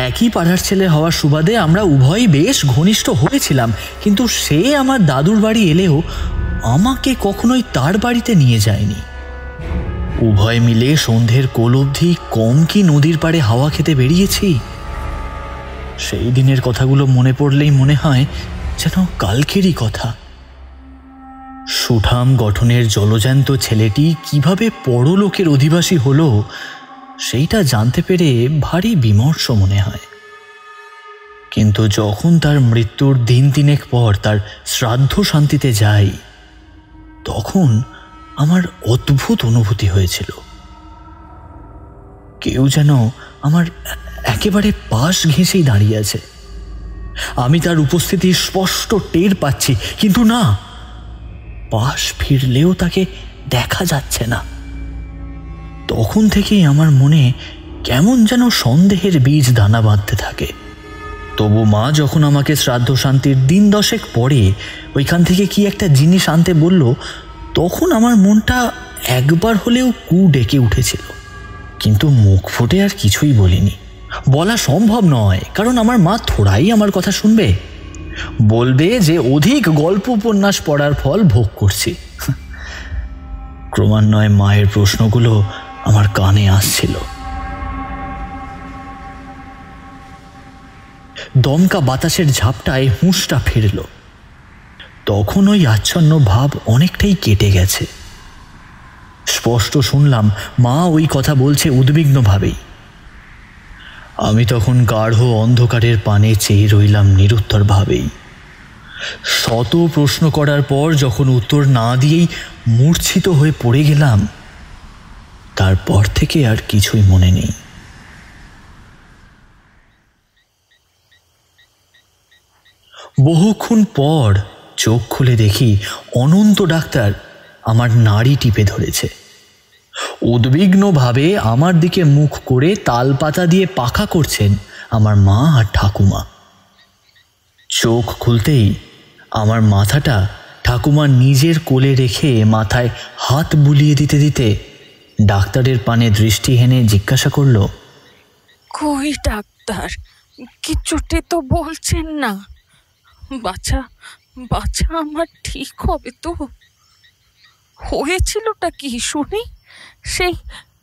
একই পাড়ার ছেলে হওয়ার সুবাদে আমরা উভয়ই বেশ ঘনিষ্ঠ হয়েছিলাম, কিন্তু সে আমার দাদুর বাড়ি এলেও আমাকে কখনোই তার বাড়িতে নিয়ে যায়নি। উভয় মিলে সন্ধ্যের কোল অবধি কম কি নদীর পাড়ে হাওয়া খেতে বেরিয়েছি। সেই দিনের কথাগুলো মনে পড়লেই মনে হয় যেন কালকেরই কথা। সুঠাম গঠনের জলজ্যান্ত ছেলেটি কিভাবে পরলোকের অধিবাসী হলো, সেইটা জানতে পেরে ভারী বিমর্ষ মনে হয়। কিন্তু যখন তার মৃত্যুর দিন তিনেক পর তার শ্রাদ্ধ শান্তিতে যাই, তখন আমার অদ্ভুত অনুভূতি হয়েছিল। কেউ যেন আমার একেবারে পাশ ঘেঁষেই দাঁড়িয়ে আছে। আমি তার উপস্থিতি স্পষ্ট টের পাচ্ছি, কিন্তু না, পাশ ফিরলেও তাকে দেখা যাচ্ছে না। তখন থেকেই আমার মনে কেমন যেন সন্দেহের বীজ দানা বাঁধতে থাকে। তবু মা যখন আমাকে শ্রাদ্ধ শান্তির দিন 10 পরে ওইখান থেকে কি একটা জিনিস আনতে বলল, তখন আমার মনটা একবার হলেও কু ডেকে উঠেছিল। কিন্তু মুখ ফুটে আর কিছুই বলিনি। বলা সম্ভব নয়, কারণ আমার মা থোড়াই আমার কথা শুনবে। বলবে যে অধিক গল্প উপন্যাস পড়ার ফল ভোগ করছি। ক্রমান্বয়ে মায়ের প্রশ্নগুলো আমার কানে আসছিল। দমকা বাতাসের ঝাপটায় হুঁশটা ফিরল। তখন ওই আচ্ছন্ন ভাব অনেকটাই কেটে গেছে। স্পষ্ট শুনলাম মা ওই কথা বলছে উদ্বিগ্নভাবেই। আমি তখন গাঢ় অন্ধকারের পানে চেয়ে রইলাম নিরুত্তর ভাবেই। শত প্রশ্ন করার পর যখন উত্তর না দিয়েই মূর্ছিত হয়ে পড়ে গেলাম, তারপর থেকে আর কিছুই মনে নেই। বহুক্ষণ পর চোখ খুলে দেখি অনন্ত ডাক্তার আমার নাড়ি টিপে ধরেছে। উদ্বিগ্নভাবে আমার দিকে মুখ করে তালপাতা দিয়ে পাখা করছেন আমার মা আর ঠাকুমা। চোখ খুলতেই আমার মাথাটা ঠাকুমা নিজের কোলে রেখে মাথায় হাত বুলিয়ে দিতে দিতে ডাক্তারের পানে দৃষ্টি হেনে জিজ্ঞাসা করল, কই ডাক্তার, কিছুতে তো বলছেন না। বাচ্চা বাচ্চা আমার ঠিক হবে তো? হয়েছিলটা কি শুনি? সেই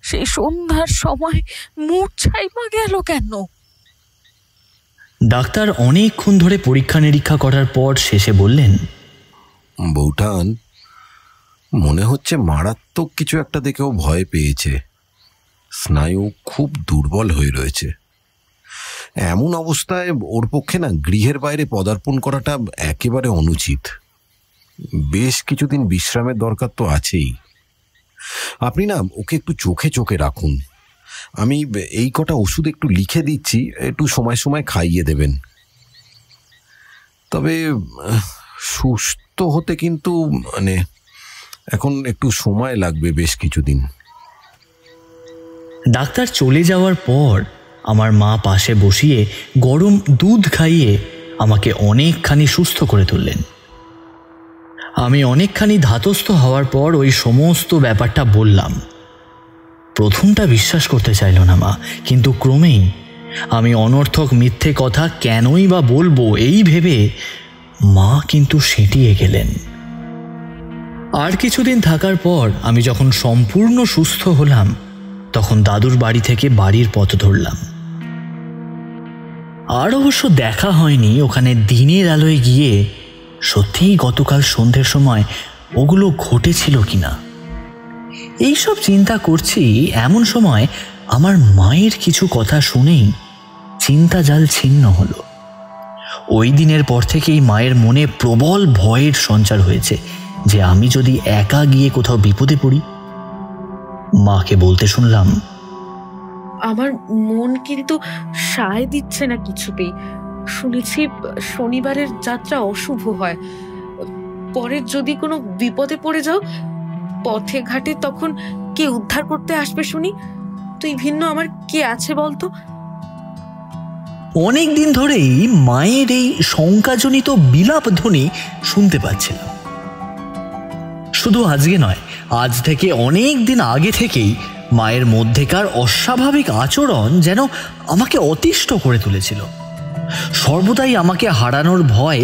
সেই সন্ধ্যার সময় মূর্ছাই বা গেল কেন? ডাক্তার অনেকক্ষণ ধরে পরীক্ষা নিরীক্ষা করার পর শেষে বললেন, বৌঠান, মনে হচ্ছে মারাত্মক কিছু একটা দেখেও ভয় পেয়েছে। স্নায়ু খুব দুর্বল হয়ে রয়েছে। এমন অবস্থায় ওর পক্ষে না গৃহের বাইরে পদার্পণ করাটা একেবারে অনুচিত। বেশ কিছুদিন বিশ্রামের দরকার তো আছেই। আপনি না ওকে একটু চোখে চোখে রাখুন। আমি এই কটা ওষুধ একটু লিখে দিচ্ছি, একটু সময় সময় খাইয়ে দেবেন। তবে সুস্থ হতে কিন্তু এখন একটু সময় লাগবে, বেশ কিছুদিন। ডাক্তার চলে যাওয়ার পর আমার মা পাশে বসিয়ে গরম দুধ খাইয়ে আমাকে অনেকখানি সুস্থ করে তুললেন। আমি অনেকখানি ধাতস্থ হওয়ার পর ওই সমস্ত ব্যাপারটা বললাম। প্রথমটা বিশ্বাস করতে চাইল না মা, কিন্তু ক্রমেই আমি অনর্থক মিথ্যে কথা কেনই বা বলবো এই ভেবে মা কিন্তু সেঁটিয়ে গেলেন। আর কিছুদিন থাকার পর আমি যখন সম্পূর্ণ সুস্থ হলাম, তখন দাদুর বাড়ি থেকে বাড়ির পথ ধরলাম। আর অবশ্য দেখা হয়নি ওখানে দিনের আলোয় গিয়ে সত্যিই গতকাল সন্ধ্যের সময় ওগুলো ঘটেছিল কিনা। এইসব চিন্তা করছি এমন সময় আমার মায়ের কিছু কথা শুনেই চিন্তা জাল ছিন্ন হলো। ওই দিনের পর থেকেই মায়ের মনে প্রবল ভয়ের সঞ্চার হয়েছে যে আমি যদি একা গিয়ে কোথাও বিপদে পড়ি। মাকে বলতে শুনলাম, আমার মন কিন্তু সায় দিচ্ছে না কিছুতেই। শুনেছি শনিবারের যাত্রা অশুভ হয়। পরে যদি কোনো বিপদে পড়ে যাও পথে ঘাটে, তখন কে উদ্ধার করতে আসবে শুনি? তুই ভিন্ন আমার কে আছে বলতো? অনেক দিন ধরেই মায়ের এই শঙ্কাজনিত বিলাপ ধ্বনি শুনতে পাচ্ছিলাম। শুধু আজকে নয়, আজ থেকে অনেক দিন আগে থেকেই মায়ের মধ্যেকার অস্বাভাবিক আচরণ যেন আমাকে অতিষ্ঠ করে তুলেছিল। সর্বদাই আমাকে হারানোর ভয়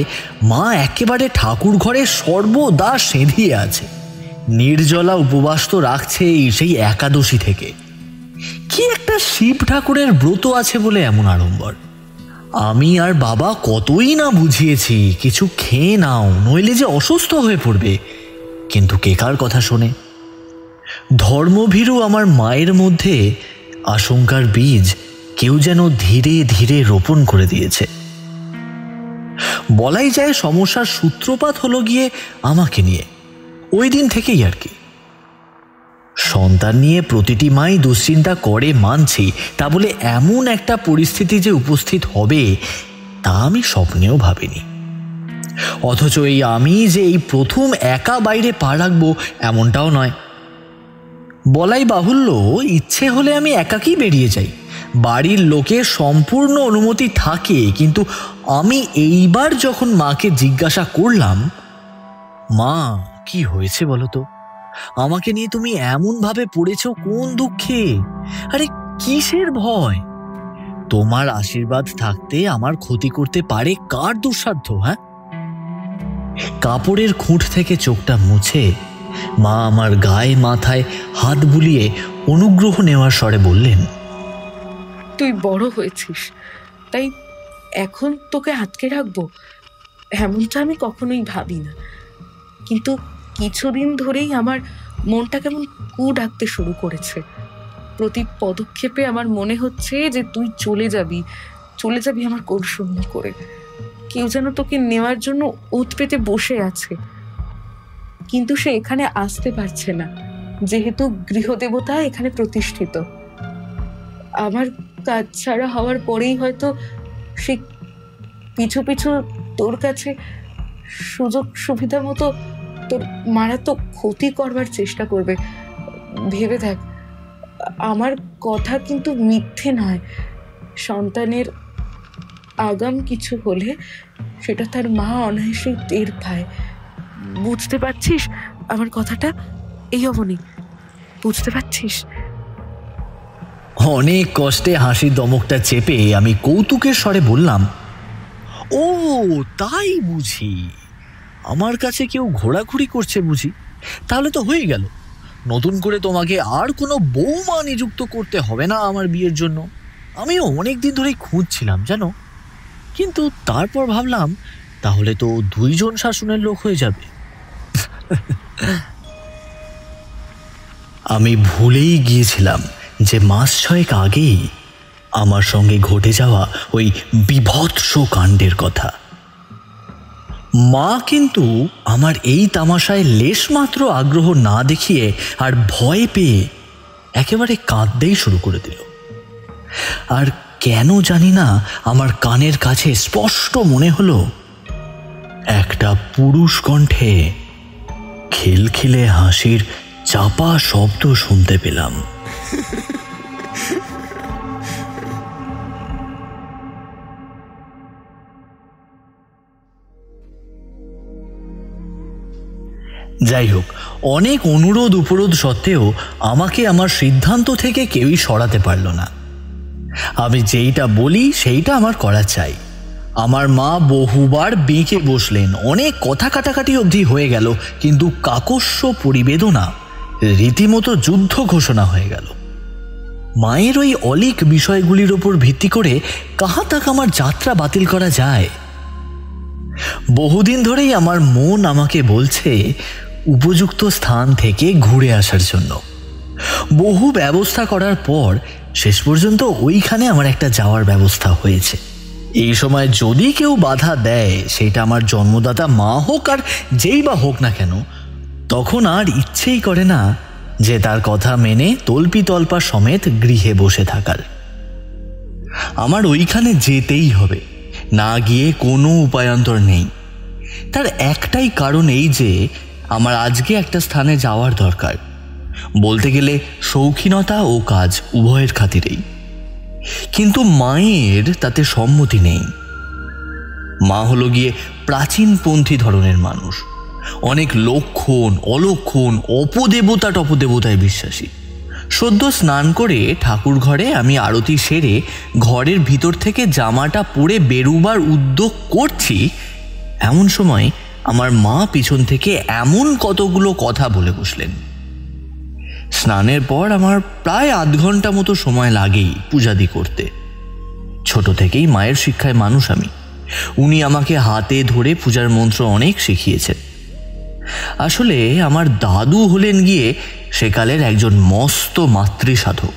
মা একেবারে ঠাকুর ঘরে সর্বদা সেঁধিয়ে আছে। নির্জলা উপবাস তো রাখছেই সেই একাদশী থেকে। কি একটা শিব ঠাকুরের ব্রত আছে বলে এমন আড়ম্বর। আমি আর বাবা কতই না বুঝিয়েছি কিছু খেয়ে নাও, নইলে যে অসুস্থ হয়ে পড়বে, কিন্তু কে কার কথা শোনে। ধর্মভীরু আমার মায়ের মধ্যে আশঙ্কার বীজ কেউ যেন ধীরে ধীরে রোপণ করে দিয়েছে। বলাই যায় সমস্যার সূত্রপাত হলো গিয়ে আমাকে নিয়ে। ওই দিন থেকেই আর কি। সন্তান নিয়ে প্রতিটি মাই দুশ্চিন্তা করে মানছি, তা বলে এমন একটা পরিস্থিতি যে উপস্থিত হবে তা আমি স্বপ্নেও ভাবিনি। অথচ এই আমি যে এই প্রথম একা বাইরে পা রাখবো এমনটাও নয়। বলাই বাহুল্য, ইচ্ছে হলে আমি একাকী বেরিয়ে যাই, বাড়ির লোকের সম্পূর্ণ অনুমতি থাকে। কিন্তু আমি এইবার যখন মাকে জিজ্ঞাসা করলাম, মা কি হয়েছে বলো তো, আমাকে নিয়ে তুমি এমন ভাবে পড়েছ কোন দুঃখে? আরে কিসের ভয়? তোমার আশীর্বাদ থাকতে আমার ক্ষতি করতে পারে কার দুঃসাধ্য? হ্যাঁ? কাপড়ের খুঁট থেকে চোখটা মুছে মা আমার গায়ে মাথায় হাত বুলিয়ে অনুগ্রহ নেওয়ার স্বরে বললেন, তুই বড় হয়েছিস, তাই এখন তোকে আটকে রাখবো এমনটা আমি কখনোই ভাবি না। কিন্তু কিছুদিন ধরেই আমার মনটা কেমন কু ডাকতে শুরু করেছে। প্রতি পদক্ষেপে আমার মনে হচ্ছে যে তুই চলে যাবি আমার কোল শূন্য করে। কেউ যেন তোকে নেওয়ার জন্য ওত পেতে বসে আছে, কিন্তু সে এখানে আসতে পারছে না, যেহেতু গৃহদেবতা এখানে প্রতিষ্ঠিত। আমার কাজ ছাড়া হওয়ার পরেই হয়তো সে পিছু পিছু তোর কাছে সুযোগ সুবিধা মতো তোর মারাত্মক ক্ষতি করবার চেষ্টা করবে। ভেবে দেখ, আমার কথা কিন্তু মিথ্যে নয়। সন্তানের আগাম কিছু হলে সেটা তার মা অনায়াসেই টের পায়। বুঝতে পারছিস আমার কথাটা? এই অবনী, বুঝতে পারছিস? অনেক কষ্টে হাসির দমকটা চেপে আমি কৌতুকের স্বরে বললাম, ও তাই বুঝি, আমার কাছে কেউ ঘোরাঘুরি করছে বুঝি? তাহলে তো হয়ে গেল, নতুন করে তোমাকে আর কোনো বৌমা নিযুক্ত করতে হবে না আমার বিয়ের জন্য। আমিও অনেক দিন ধরেই খুঁজছিলাম জানো, কিন্তু তারপর ভাবলাম তাহলে তো 2 জন শাসনের লোক হয়ে যাবে। আমি ভুলেই গিয়েছিলাম যে মাস 6 আগেই আমার সঙ্গে ঘটে যাওয়া ওই বিভৎস কাণ্ডের কথা। মা কিন্তু আমার এই তামাশায় লেশমাত্র আগ্রহ না দেখিয়ে আর ভয় পেয়ে একেবারে কাঁদতেই শুরু করে দিল। আর কেন জানি না আমার কানের কাছে স্পষ্ট মনে হলো একটা পুরুষ কণ্ঠে খিলখিলে হাসির চাপা শব্দ শুনতে পেলাম। যাই হোক, অনেক অনুরোধ উপরোধ সত্ত্বেও আমাকে আমার সিদ্ধান্ত থেকে কেউই সরাতে পারল না। আমি যেইটা বলি সেইটা আমার করা চাই। আমার মা বহুবার বেঁকে বসলেন, অনেক কথা কাটাকাটি অবধি হয়ে গেল, কিন্তু কাকস্য পরিবেদনা রীতিমতো যুদ্ধ ঘোষণা হয়ে গেল। মায়ের ওই অলিক বিষয়গুলির ওপর ভিত্তি করে কাহা তাক আমার যাত্রা বাতিল করা যায়? বহুদিন ধরেই আমার মন আমাকে বলছে উপযুক্ত স্থান থেকে ঘুরে আসার জন্য। বহু ব্যবস্থা করার পর শেষ পর্যন্ত ওইখানে আমার একটা যাওয়ার ব্যবস্থা হয়েছে। এই সময় যদি কেউ বাধা দেয়, সেটা আমার জন্মদাতা মা হোক আর যেই বা হোক না কেন, তখন আর ইচ্ছেই করে না যে তার কথা মেনে তল্পি তল্পা সমেত গৃহে বসে থাকার। আমার ওইখানে যেতেই হবে, না গিয়ে কোনো উপায়ান্তর নেই। তার একটাই কারণ এই যে আমার আজকে একটা স্থানে যাওয়ার দরকার, বলতে গেলে শৌখিনতা ও কাজ উভয়ের খাতিরেই। কিন্তু মায়ের তাতে সম্মতি নেই। মা হলো গিয়ে প্রাচীনপন্থী ধরনের মানুষ, অনেক লক্ষণ অলক্ষণ অপদেবতা টপদেবতায় বিশ্বাসী। সদ্য স্নান করে ঠাকুর ঘরে আমি আরতি সেরে ঘরের ভিতর থেকে জামাটা পরে বেরুবার উদ্যোগ করছি, এমন সময় আমার মা পিছন থেকে এমন কতগুলো কথা বলে বসলেন। স্নানের পর আমার প্রায় আধ ঘন্টা মতো সময় লাগেই পূজাদি করতে। ছোট থেকেই মায়ের শিক্ষায় মানুষ আমি। উনি আমাকে হাতে ধরে পূজার মন্ত্র অনেক শিখিয়েছেন। আসলে আমার দাদু হলেন গিয়ে সেকালের একজন মস্ত মাতৃসাধক।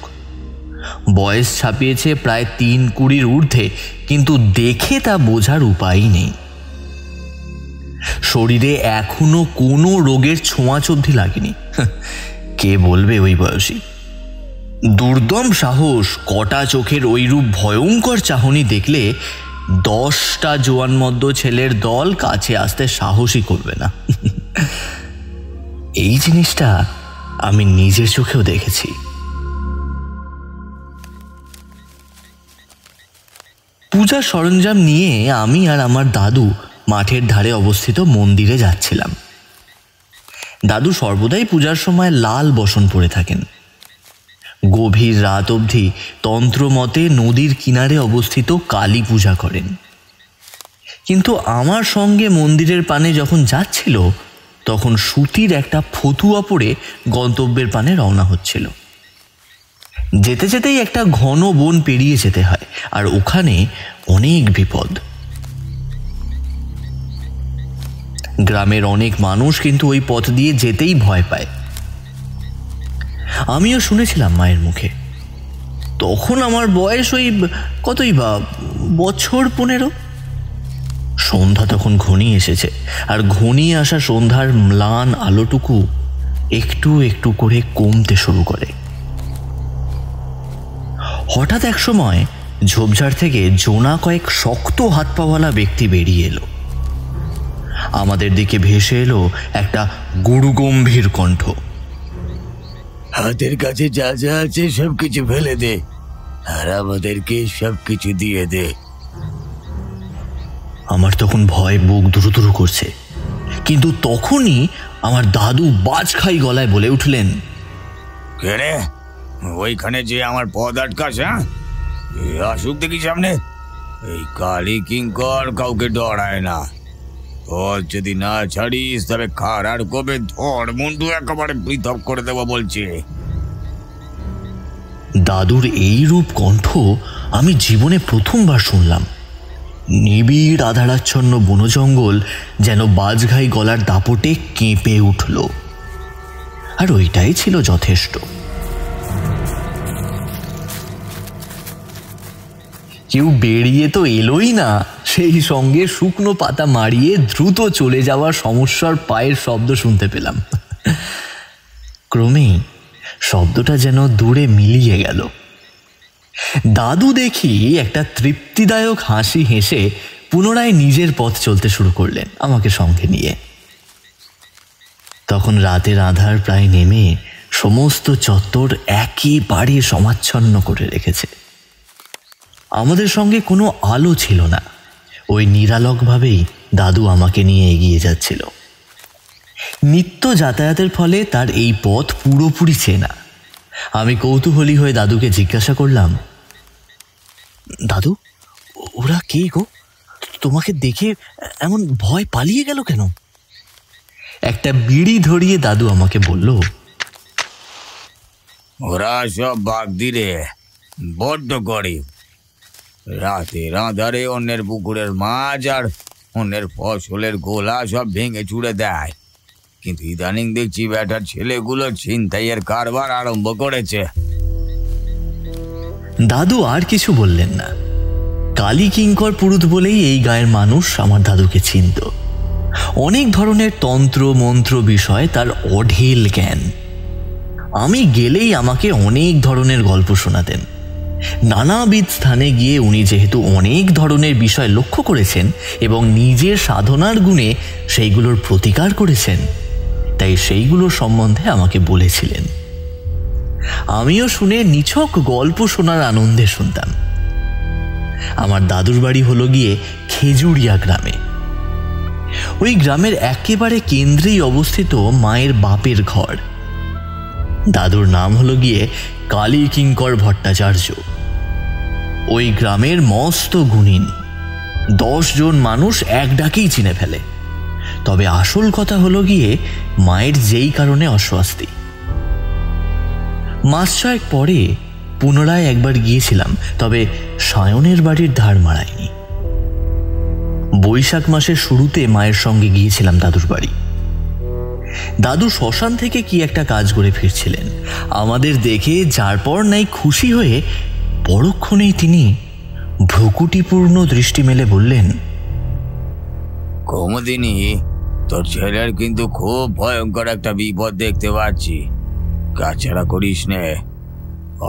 বয়স ছাপিয়েছে প্রায় 3-20 ঊর্ধ্বে, কিন্তু দেখে তা বোঝার উপায়ই নেই। শরীরে এখনো কোনো রোগের ছোঁয়াচ অবধি লাগেনি। কে বলবে ওই বয়সী? দুর্দম সাহস, কটা চোখের ওইরূপ ভয়ঙ্কর চাহনি দেখলে 10টা জোয়ানমদ্য ছেলের দল কাছে আসতে সাহসই করবে না। এই জিনিসটা আমি নিজের চোখেও দেখেছি। পূজার সরঞ্জাম নিয়ে আমি আর আমার দাদু মাঠের ধারে অবস্থিত মন্দিরে যাচ্ছিলাম। দাদু সর্বদাই পূজার সময় লাল বসন পরে থাকেন। গভীর রাত অবধি তন্ত্রমতে নদীর কিনারে অবস্থিত কালী পূজা করেন। কিন্তু আমার সঙ্গে মন্দিরের পানে যখন যাচ্ছিল, তখন সুতির একটা ফতুয়া পরে গন্তব্যের পানে রওনা হচ্ছিল। যেতে যেতেই একটা ঘন বন পেরিয়ে যেতে হয়, আর ওখানে অনেক বিপদ। গ্রামের অনেক মানুষ কিন্তু ওই পথ দিয়ে যেতেই ভয় পায়। আমিও শুনেছিলাম মায়ের মুখে। তখন আমার বয়স ওই কতই বা, বছর 15। সন্ধ্যা তখন ঘনিয়ে এসেছে, আর ঘনিয়ে আসা সন্ধ্যার ম্লান আলোটুকু একটু একটু করে কমতে শুরু করে। হঠাৎ এক সময় ঝোপঝাড় থেকে জোনা কয়েক শক্ত হাত পাওয়ালা ব্যক্তি বেরিয়ে এলো। আমাদের দিকে ভেসে এলো একটা গুরুগম্ভীর কণ্ঠ। হাতের কাছে যা যা আছে সবকিছু ফেলে দে, আর আমাদেরকে সবকিছু দিয়ে দে। আমার তখন ভয় বুক দুরুদুরু করছে, কিন্তু তখনই আমার দাদু বাজখাই গলায় বলে উঠলেন, কে রে? ওইখানে যে আমার পথ আটকাস, হ্যাঁ? আসুক দেখি সামনে। এই কালী কিঙ্কর কাউকে ডরায় না। পথ যদি না ছাড়িস তবে খারার কবে ধর মুন্ডু একেবারে পৃথক করে দেবো বলছে। দাদুর এই রূপ কণ্ঠ আমি জীবনে প্রথমবার শুনলাম। নিবিড় আধারাচ্ছন্ন বনজঙ্গল যেন বাজঘাই গলার দাপটে কেঁপে উঠল, আর ওইটাই ছিল যথেষ্ট। কেউ বেরিয়ে তো এলোই না, সেই সঙ্গে শুকনো পাতা মারিয়ে দ্রুত চলে যাওয়ার সমস্যার পায়ের শব্দ শুনতে পেলাম। ক্রমেই শব্দটা যেন দূরে মিলিয়ে গেল। দাদু দেখি একটা তৃপ্তিদায়ক হাসি হেসে পুনরায় নিজের পথ চলতে শুরু করলেন আমাকে সঙ্গে নিয়ে। তখন রাতের আধার প্রায় নেমে সমস্ত চত্বর একেবারে সমাচ্ছন্ন করে রেখেছে। আমাদের সঙ্গে কোনো আলো ছিল না। ওই নিরালকভাবেই দাদু আমাকে নিয়ে এগিয়ে যাচ্ছিল। নিত্য যাতায়াতের ফলে তার এই পথ পুরোপুরি চেনা। আমি কৌতূহলী হয়ে দাদুকে জিজ্ঞাসা করলাম, দাদু, ওরা কে গো? তোমাকে দেখে এমন ভয় পালিয়ে গেল কেন? একটা বিড়ি ধরিয়ে দাদু আমাকে বলল, ওরা সব বাগদি রে, বড্ড গরিব। রাতের আঁধারে অন্যের পুকুরের মাছ আর অন্যের ফসলের গোলা সব ভেঙে চুড়ে দেয়। কিন্তু ইদানিং দেখছি ব্যাটার ছেলেগুলো ছিনতাইয়ের কারবার আরম্ভ করেছে। দাদু আর কিছু বললেন না। কালী কিঙ্কর পুরুত বলেই এই গায়ের মানুষ আমার দাদুকে চিনত। অনেক ধরনের তন্ত্র মন্ত্র বিষয়ে তার অঢেল জ্ঞান। আমি গেলেই আমাকে অনেক ধরনের গল্প শোনাতেন। নানাবিধ স্থানে গিয়ে উনি যেহেতু অনেক ধরনের বিষয় লক্ষ্য করেছেন এবং নিজের সাধনার গুণে সেইগুলোর প্রতিকার করেছেন, তাই সেইগুলোর সম্বন্ধে আমাকে বলেছিলেন। আমিও শুনে নিছক গল্প শোনার আনন্দে শুনতাম। আমার দাদুর বাড়ি হলো গিয়ে খেজুরিয়া গ্রামে। ওই গ্রামের একেবারে কেন্দ্রেই অবস্থিত মায়ের বাপের ঘর। দাদুর নাম হলো গিয়ে কালী কিঙ্কর ভট্টাচার্য। ওই গ্রামের মস্ত গুণিন 10 জন মানুষ এক ডাকেই চিনে ফেলে। তবে আসল কথা হলো গিয়ে মায়ের যেই কারণে অস্বস্তি। মাস 6 পরে পুনরায় একবার গিয়েছিলাম, তবে সায়নের বাড়ির ধার মারায়নি। বৈশাখ মাসের শুরুতে মায়ের সঙ্গে গিয়েছিলাম দাদুর বাড়ি। দাদু শ্মশান থেকে কি একটা কাজ করে ফিরছিলেন। আমাদের দেখে যার পর নাই খুশি হয়ে পরক্ষণেই তিনি ভ্রুকুটিপূর্ণ দৃষ্টি মেলে বললেন, কুমুদিনী, তোর ছেলের কিন্তু খুব ভয়ঙ্কর একটা বিপদ দেখতে পাচ্ছি। কাছাড়া করিস নে,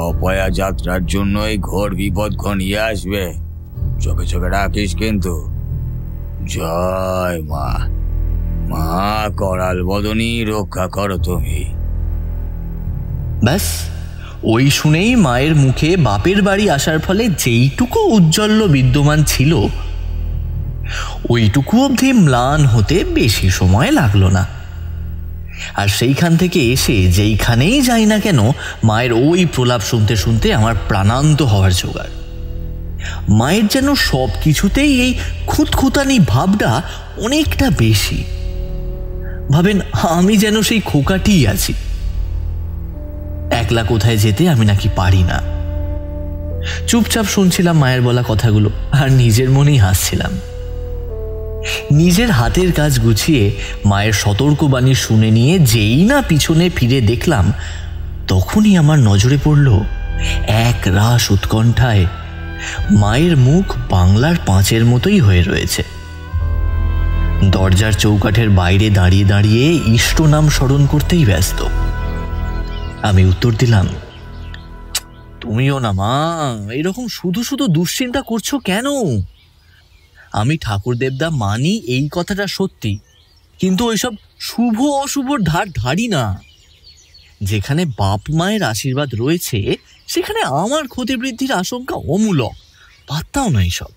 অপয়া যাত্রার জন্য এই ঘোর বিপদ ঘনিয়ে আসবে। চোখে চোখে রাখিস কিন্তু। জয় মা, মা করাল বদনী রক্ষা করো তুমি। ব্যাস, ওই শুনেই মায়ের মুখে বাপের বাড়ি আসার ফলে যেইটুকু উজ্জ্বল্য বিদ্যমান ছিল ওইটুকু অবধি ম্লান হতে বেশি সময় লাগলো না। আর সেইখান থেকে এসে যেইখানেই যাই না কেন মায়ের ওই প্রলাপ শুনতে শুনতে আমার প্রাণান্ত হওয়ার জোগাড়। মায়ের যেন সব কিছুতেই এই খুঁতখুঁতানি ভাবটা অনেকটা বেশি। ভাবেন আমি যেন সেই খোকাটিই আছি। একলা কোথায় যেতে আমি নাকি পারি না। চুপচাপ শুনছিলাম মায়ের বলা কথাগুলো আর নিজের মনেই হাসছিলাম। নিজের হাতের কাজ গুছিয়ে মায়ের সতর্কবাণী শুনে নিয়ে যেই না পিছনে ফিরে দেখলাম, তখনই আমার নজরে পড়ল এক রাস উৎকণ্ঠায় মায়ের মুখ বাংলার পাঁচের মতোই হয়ে রয়েছে। দরজার চৌকাঠের বাইরে দাঁড়িয়ে দাঁড়িয়ে ইষ্ট নাম স্মরণ করতেই ব্যস্ত। আমি উত্তর দিলাম, তুমিও না মা, এরকম শুধু শুধু দুশ্চিন্তা করছো কেন? আমি ঠাকুর দেবদা মানি, এই কথাটা সত্যি, কিন্তু ওইসব শুভ অশুভর ধার ধারি না। যেখানে বাপ মায়ের আশীর্বাদ রয়েছে সেখানে আমার ক্ষতিবৃদ্ধির আশঙ্কা অমূলক, পাত্তাও নয় সব।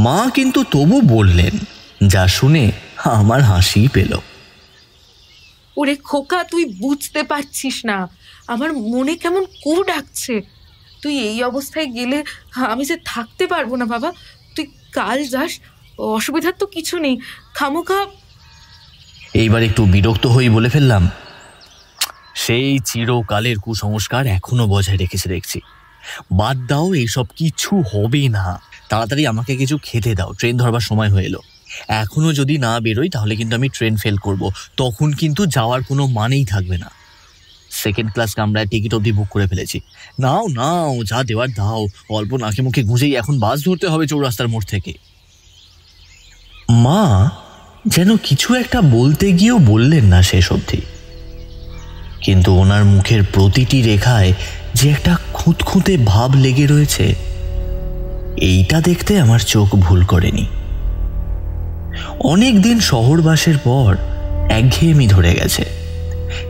মা কিন্তু তবু বললেন, যা শুনে আমার হাসি পেল। ওরে খোকা, তুই বুঝতে পারছিস না, আমার মনে কেমন কু ডাকছে। তুই এই অবস্থায় গেলে আমি যে থাকতে পারবো না বাবা। তুই কাল যাস, অসুবিধার তো কিছু নেই। খামোখা। এইবার একটু বিরক্ত হয়ে বলে ফেললাম, সেই চিরকালের কুসংস্কার এখনো বজায় রেখেছে দেখছি। বাদ দাও, এইসব কিছু হবে না। তাড়াতাড়ি আমাকে কিছু খেতে দাও, ট্রেন ধরবার সময় হয়ে এলো। এখনো যদি না বেরোই তাহলে কিন্তু আমি ট্রেন ফেল করব, তখন কিন্তু যাওয়ার কোনো মানেই থাকবে না। সেকেন্ড ক্লাস কামরায় টিকিট অবধি বুক করে ফেলেছি। নাও নাও, যা দেওয়ার দাও। অল্প নাকে মুখে গুঁজেই এখন বাস ধরতে হবে চৌরাস্তার মোড় থেকে। মা যেন কিছু একটা বলতে গিয়েও বললেন না শেষ অবধি, কিন্তু ওনার মুখের প্রতিটি রেখায় যে একটা খুঁতখুঁতে ভাব লেগে রয়েছে, এইটা দেখতে আমার চোখ ভুল করেনি। অনেক দিন শহরবাসের পর একঘেয়েমি ধরে গেছে,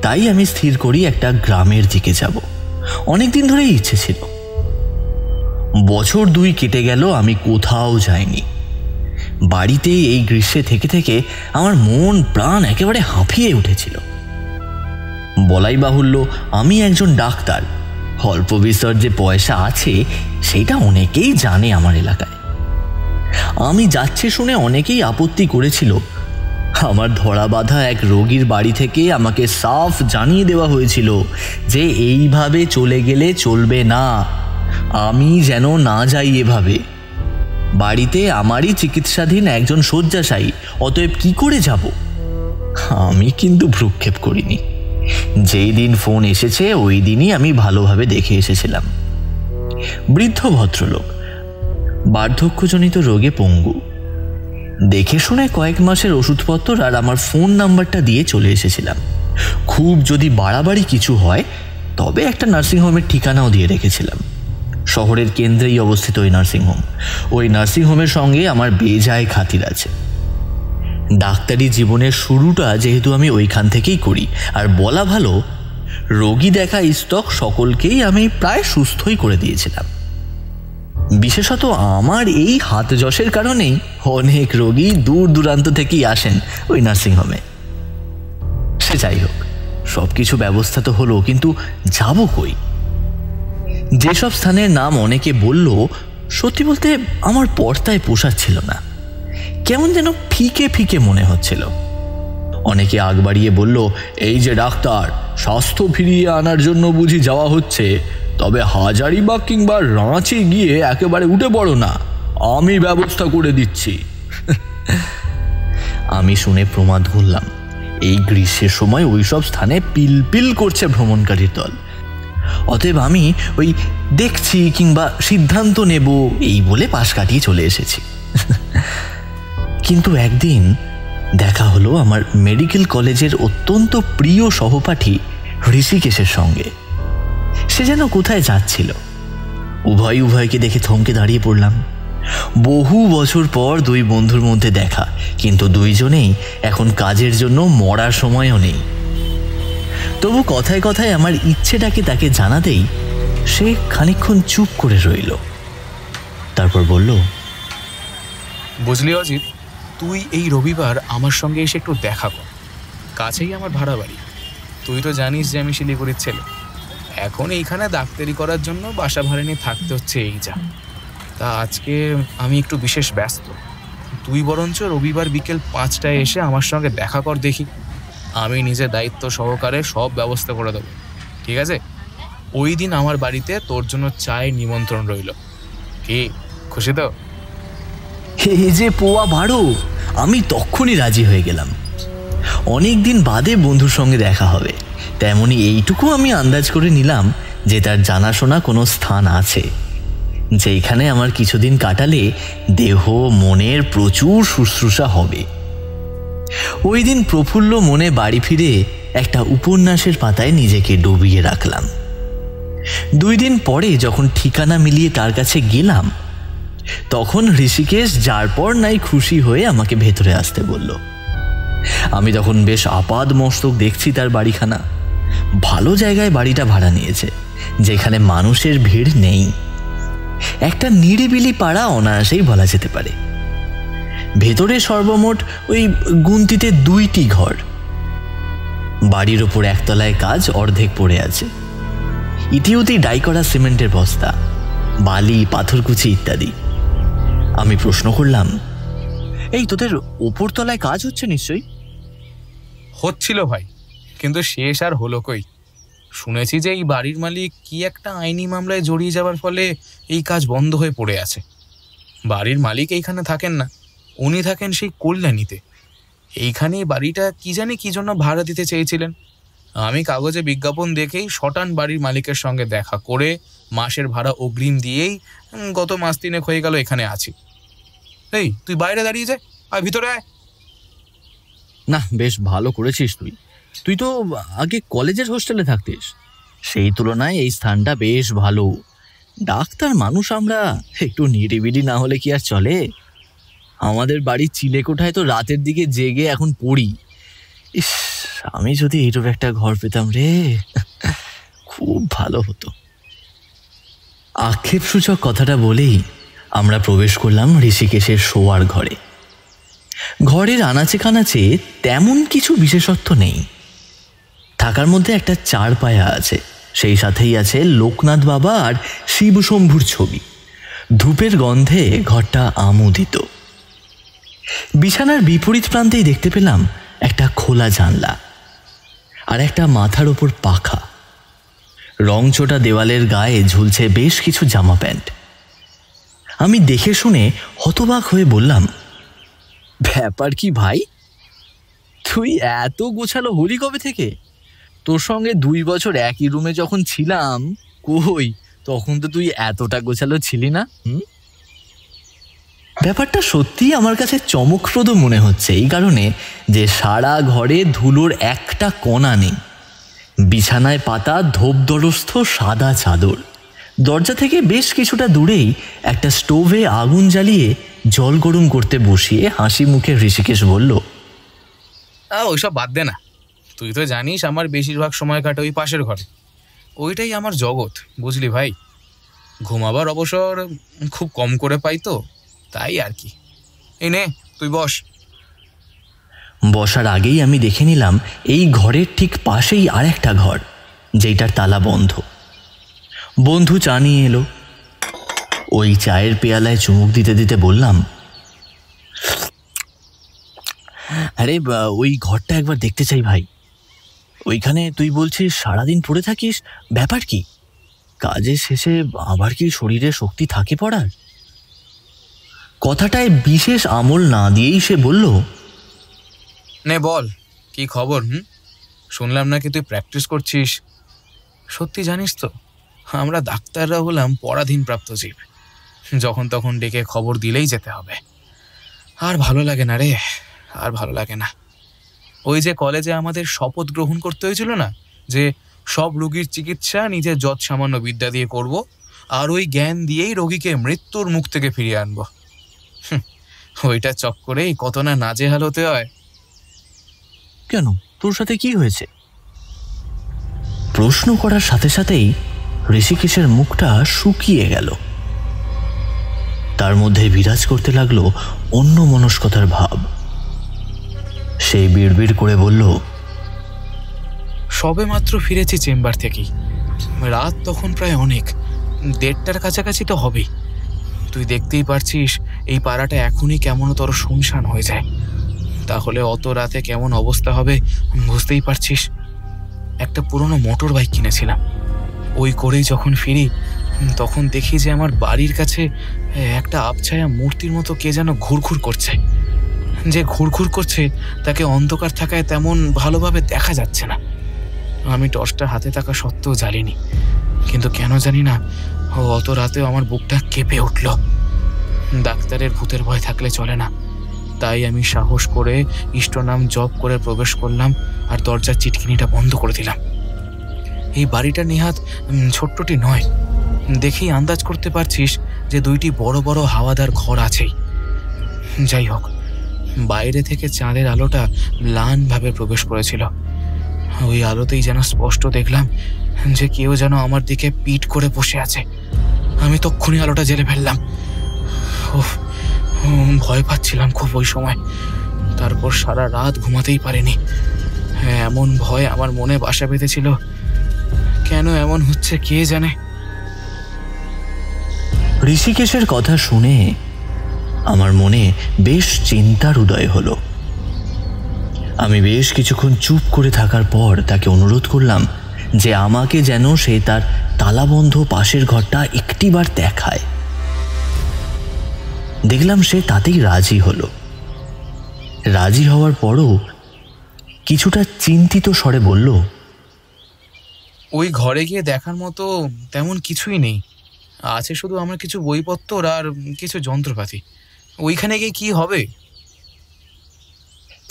তাই আমি স্থির করি একটা গ্রামের দিকে যাব। অনেকদিন ধরেই ইচ্ছে ছিল। বছর 2 কেটে গেল, আমি কোথাও যাইনি। বাড়িতে এই গ্রীষ্মে থেকে থেকে আমার মন প্রাণ একেবারে হাঁপিয়ে উঠেছিল। বলাই বাহুল্য, আমি একজন ডাক্তার। অল্প বিস্তর যে পয়সা আছে সেটা অনেকেই জানে আমার এলাকায়। আমি যাচ্ছে শুনে অনেকেই আপত্তি করেছিল। আমার ধরা বাঁধা এক রোগীর বাড়ি থেকে আমাকে সাফ জানিয়ে দেওয়া হয়েছিল যে এইভাবে চলে গেলে চলবে না, আমি যেন না যাই এভাবে। বাড়িতে আমারই চিকিৎসাধীন একজন শয্যাশায়ী, অতএব কি করে যাব? আমি কিন্তু ভ্রুক্ষেপ করিনি। যেই দিন ফোন এসেছে ওই দিনই আমি ভালোভাবে দেখে এসেছিলাম। বৃদ্ধ ভদ্রলোক, বার্ধক্যজনিত রোগে পঙ্গু। দেখে শুনে কয়েক মাসের ওষুধপত্র আর আমার ফোন নাম্বারটা দিয়ে চলে এসেছিলাম। খুব যদি বাড়াবাড়ি কিছু হয় তবে একটা নার্সিংহোমের ঠিকানাও দিয়ে রেখেছিলাম। শহরের কেন্দ্রেই অবস্থিত ওই নার্সিংহোম। ওই নার্সিংহোমের সঙ্গে আমার বেজায় খাতির আছে। ডাক্তারি জীবনের শুরুটা যেহেতু আমি ওইখান থেকেই করি, আর বলা ভালো রোগী দেখা স্টক সকলকেই আমি প্রায় সুস্থই করে দিয়েছিলাম। বিশেষত আমার এই হাত যশের কারণেই অনেক রোগী দূর দূরান্ত থেকেই আসেন ওই নার্সিংহোমে। সে যাই হোক, সব কিছু ব্যবস্থা তো হলো, কিন্তু যাব কই? যেসব স্থানের নাম অনেকে বলল, সত্যি বলতে আমার পর্দায় পোষাচ্ছিল না। কেমন যেন ফিকে ফিকে মনে হচ্ছিল। অনেকে আগ বাড়িয়ে বলল, এই যে ডাক্তার, স্বাস্থ্য ফিরিয়ে আনার জন্য বুঝি যাওয়া হচ্ছে, তবে হাজারিবাগ কিংবা রাঁচি গিয়ে একেবারে উঠে পড়ো না, আমি ব্যবস্থা করে দিচ্ছি। আমি শুনে প্রমাদ করলাম। এই গ্রীষ্মের সময় ওইসব স্থানে পিলপিল করছে ভ্রমণকারীর দল। অতএব আমি ওই দেখছি কিংবা সিদ্ধান্ত নেব এই বলে পাশ কাটিয়ে চলে এসেছি। কিন্তু একদিন দেখা হলো আমার মেডিকেল কলেজের অত্যন্ত প্রিয় সহপাঠী ঋষিকেশের সঙ্গে। সে যেন কোথায় যাচ্ছিল। উভয়কে দেখে থমকে দাঁড়িয়ে পড়লাম। বহু বছর পর 2 বন্ধুর মধ্যে দেখা, কিন্তু 2 জনেই এখন কাজের জন্য মরার সময়ও নেই। তবু কথায় কথায় আমার ইচ্ছেটাকে তাকে জানাতেই সে খানিকক্ষণ চুপ করে রইল। তারপর বলল, বুঝলি অজিত, তুই এই রবিবার আমার সঙ্গে এসে একটু দেখা কর। কাছেই আমার ভাড়া বাড়ি। তুই তো জানিস যে আমি শিলিগুড়ির ছেলে। এখন এইখানে ডাক্তারি করার জন্য বাসা ভাড়া নিয়ে থাকতে হচ্ছে, এই যা। তা আজকে আমি একটু বিশেষ ব্যস্ত। তুই বরঞ্চ রবিবার বিকেল 5টায় এসে আমার সঙ্গে দেখা কর দেখি। আমি নিজের দায়িত্ব সহকারে সব ব্যবস্থা করে দেবো, ঠিক আছে? ওই দিন আমার বাড়িতে তোর জন্য চায়ের নিমন্ত্রণ রইল। কি খুশি তো? এই যে পোয়া ভাড়ো, আমি তখনই রাজি হয়ে গেলাম। অনেক দিন বাদে বন্ধুর সঙ্গে দেখা হবে, তেমনি এইটুকু আমি আন্দাজ করে নিলাম যে তার জানাশোনা কোনো স্থান আছে যেখানে আমার কিছুদিন কাটালে দেহ মনের প্রচুর শুশ্রূষা হবে। ওই দিন প্রফুল্ল মনে বাড়ি ফিরে একটা উপন্যাসের পাতায় নিজেকে ডুবিয়ে রাখলাম। 2 দিন পরে যখন ঠিকানা মিলিয়ে তার কাছে গেলাম, তখন ঋষিকেশ যার পর নাই খুশি হয়ে আমাকে ভেতরে আসতে বলল। আমি তখন বেশ আপাদ মস্তক দেখছি তার বাড়িখানা। ভালো জায়গায় বাড়িটা ভাড়া নিয়েছে, যেখানে মানুষের ভিড় নেই। একটা নিরিবিলি পাড়া অনায়াসেই বলা যেতে পারে। ভেতরে সর্বমোট ওই গুনতিতে 2টি ঘর। বাড়ির ওপর একতলায় কাজ অর্ধেক পড়ে আছে, ইতিউতি ডাই করা সিমেন্টের বস্তা, বালি, পাথরকুচি ইত্যাদি। আমি প্রশ্ন করলাম, এই তোদের ওপর তলায় কাজ হচ্ছে নিশ্চয়ই? হচ্ছিল ভাই, কিন্তু শেষ আর হলো কই। শুনেছি যে এই বাড়ির মালিক কি একটা আইনি মামলায় জড়িয়ে যাওয়ার ফলে এই কাজ বন্ধ হয়ে পড়ে আছে। বাড়ির মালিক এইখানে থাকেন না, উনি থাকেন সেই কল্যাণীতে। এইখানে বাড়িটা কি জানি কি জন্য ভাড়া দিতে চেয়েছিলেন। আমি কাগজে বিজ্ঞাপন দেখেই শটান বাড়ির মালিকের সঙ্গে দেখা করে মাসের ভাড়া অগ্রিম দিয়েই গত মাস 3 হয়ে গেল এখানে আছি। এই তুই বাইরে দাঁড়িয়ে যা, আর ভিতরে আয়। না, বেশ ভালো করেছিস তুই। তুই তো আগে কলেজের হোস্টেলে থাকতিস, সেই তুলনায় এই স্থানটা বেশ ভালো। ডাক্তার মানুষ আমরা, একটু নিরিবিলি না হলে কি আর চলে? আমাদের বাড়ির চিলেকোঠায় তো রাতের দিকে জেগে এখন পড়ি। ইস, আমি যদি এইরকম একটা ঘর পেতাম রে, খুব ভালো হতো। আক্ষেপসূচক কথাটা বলেই আমরা প্রবেশ করলাম ঋষিকেশের শোয়ার ঘরে। ঘরের আনাচে কানাচে তেমন কিছু বিশেষত্ব নেই। থাকার মধ্যে একটা 4 পায়া আছে, সেই সাথেই আছে লোকনাথ বাবা আর শিবশম্ভুর ছবি। ধূপের গন্ধে ঘরটা আমোদিত। বিছানার বিপরীত প্রান্তেই দেখতে পেলাম একটা খোলা জানলা আর একটা মাথার ওপর পাখা। রংচোটা দেওয়ালের গায়ে ঝুলছে বেশ কিছু জামা প্যান্ট। আমি দেখে শুনে হতবাক হয়ে বললাম, ব্যাপার কি ভাই, তুই এত গোছালো হলি কবে থেকে? তোর সঙ্গে 2 বছর একই রুমে যখন ছিলাম, কই তখন তো তুই এতটা গোছালো ছিলি না। ব্যাপারটা সত্যিই আমার কাছে চমকপ্রদ মনে হচ্ছে এই কারণে যে সারা ঘরে ধুলোর একটা কণা নেই। বিছানায় পাতা ধোপদরস্থ সাদা চাদর। দরজা থেকে বেশ কিছুটা দূরেই একটা স্টোভে আগুন জ্বালিয়ে জল গরম করতে বসিয়ে হাসি মুখে ঋষিকেশ বলল, ওইসব বাদ দে না, তুই তো জানিস আমার বেশিরভাগ সময় কাটে ওই পাশের ঘরে। ওইটাই আমার জগৎ, বুঝলি ভাই। ঘুমাবার অবসর খুব কম করে পাই তো, তাই আর কি। এই নে তুই বস। বসার আগেই আমি দেখে নিলাম এই ঘরের ঠিক পাশেই আর একটা ঘর, যেটার তালা বন্ধ। বন্ধু চা নিয়ে এলো। ওই চায়ের পেয়ালায় চুমুক দিতে দিতে বললাম, আরে ওই ঘরটা একবার দেখতে চাই ভাই। ওইখানে তুই বলছিস সারাদিন পড়ে থাকিস, ব্যাপার কি? কাজের শেষে আবার কি শরীরে শক্তি থাকে পড়ার? কথাটায় বিশেষ আমল না দিয়েই সে বলল, নে বল, কি খবর? শুনলাম নাকি তুই প্র্যাকটিস করছিস। সত্যি জানিস তো, আমরা ডাক্তাররা হলাম পরাধীনপ্রাপ্ত জীব, যখন তখন ডেকে খবর দিলেই যেতে হবে। আর ভালো লাগে না রে, আর ভালো লাগে না। ওই যে কলেজে আমাদের শপথ গ্রহণ করতে হয়েছিল না, যে সব রোগীর চিকিৎসা নিজের যৎ সামান্য বিদ্যা দিয়ে করব, আর ওই জ্ঞান দিয়েই রোগীকে মৃত্যুর মুখ থেকে ফিরিয়ে আনব। ওইটা চক্করেই কত না নাজেহাল হতে হয়। কেন, তোর সাথে কি হয়েছে? প্রশ্ন করার সাথে সাথেই ঋষিকেশের মুখটা শুকিয়ে গেল। তার মধ্যে বিরাজ করতে লাগলো অন্য মনস্কতার ভাব। সেই বিড়বিড় করে বলল, সবে মাত্র ফিরেছি চেম্বার থেকেই। রাত তখন প্রায় অনেক, 1:30টার কাছাকাছি তো হবেই। তুই দেখতেই পারছিস এই পাড়াটা এখনই কেমনতর শুনশান হয়ে যায়, তাহলে অত রাতে কেমন অবস্থা হবে বুঝতেই পারছিস। একটা পুরনো মোটর বাইক কিনেছিলাম, ওই করেই যখন ফিরি তখন দেখি যে আমার বাড়ির কাছে একটা আবছায়া মূর্তির মতো কে যেন ঘুরঘুর করছে। যে ঘুরঘুর করছে তাকে অন্ধকার থাকায় তেমন ভালোভাবে দেখা যাচ্ছে না। আমি টর্চটা হাতে থাকা সত্ত্বেও জ্বালিনি, কিন্তু কেন জানি না অত রাতেও আমার বুকটা কেঁপে উঠল। ডাক্তারের ভূতের ভয় থাকলে চলে না, তাই আমি সাহস করে ইষ্টনাম জপ করে প্রবেশ করলাম আর দরজার চিটকিনিটা বন্ধ করে দিলাম। এই বাড়িটা নেহাত ছোট্টটি নয়, দেখেই আন্দাজ করতে পারছিস যে 2টি বড় বড় হাওয়াদার ঘর আছেই। যাই হোক, বাইরে থেকে চাঁদের আলোটা ম্লানভাবে প্রবেশ করেছিল। ওই আলোতেই যেন স্পষ্ট দেখলাম যে কেউ যেন আমার দিকে পিঠ করে বসে আছে। আমি তক্ষুনি আলোটা জ্বেলে ফেললাম। ভয় পাচ্ছিলাম খুব ওই সময়। তারপর সারা রাত ঘুমাতেই পারিনি। এমন ভয় আমার মনে বাসা বেঁধেছিল, কেন এমন হচ্ছে কে জানে। ঋষিকেশের কথা শুনে আমার মনে বেশ চিন্তার উদয় হলো। আমি বেশ কিছুক্ষণ চুপ করে থাকার পর তাকে অনুরোধ করলাম যে আমাকে যেন সে তার তালাবন্ধ পাশের ঘরটা একটিবার দেখায়। দেখলাম সে তাতেই রাজি হলো। রাজি হওয়ার পরও কিছুটা চিন্তিত স্বরে বলল, ওই ঘরে গিয়ে দেখার মতো তেমন কিছুই নেই, আছে শুধু আমার কিছু বইপত্র আর কিছু যন্ত্রপাতি। ওইখানে গিয়ে কি হবে?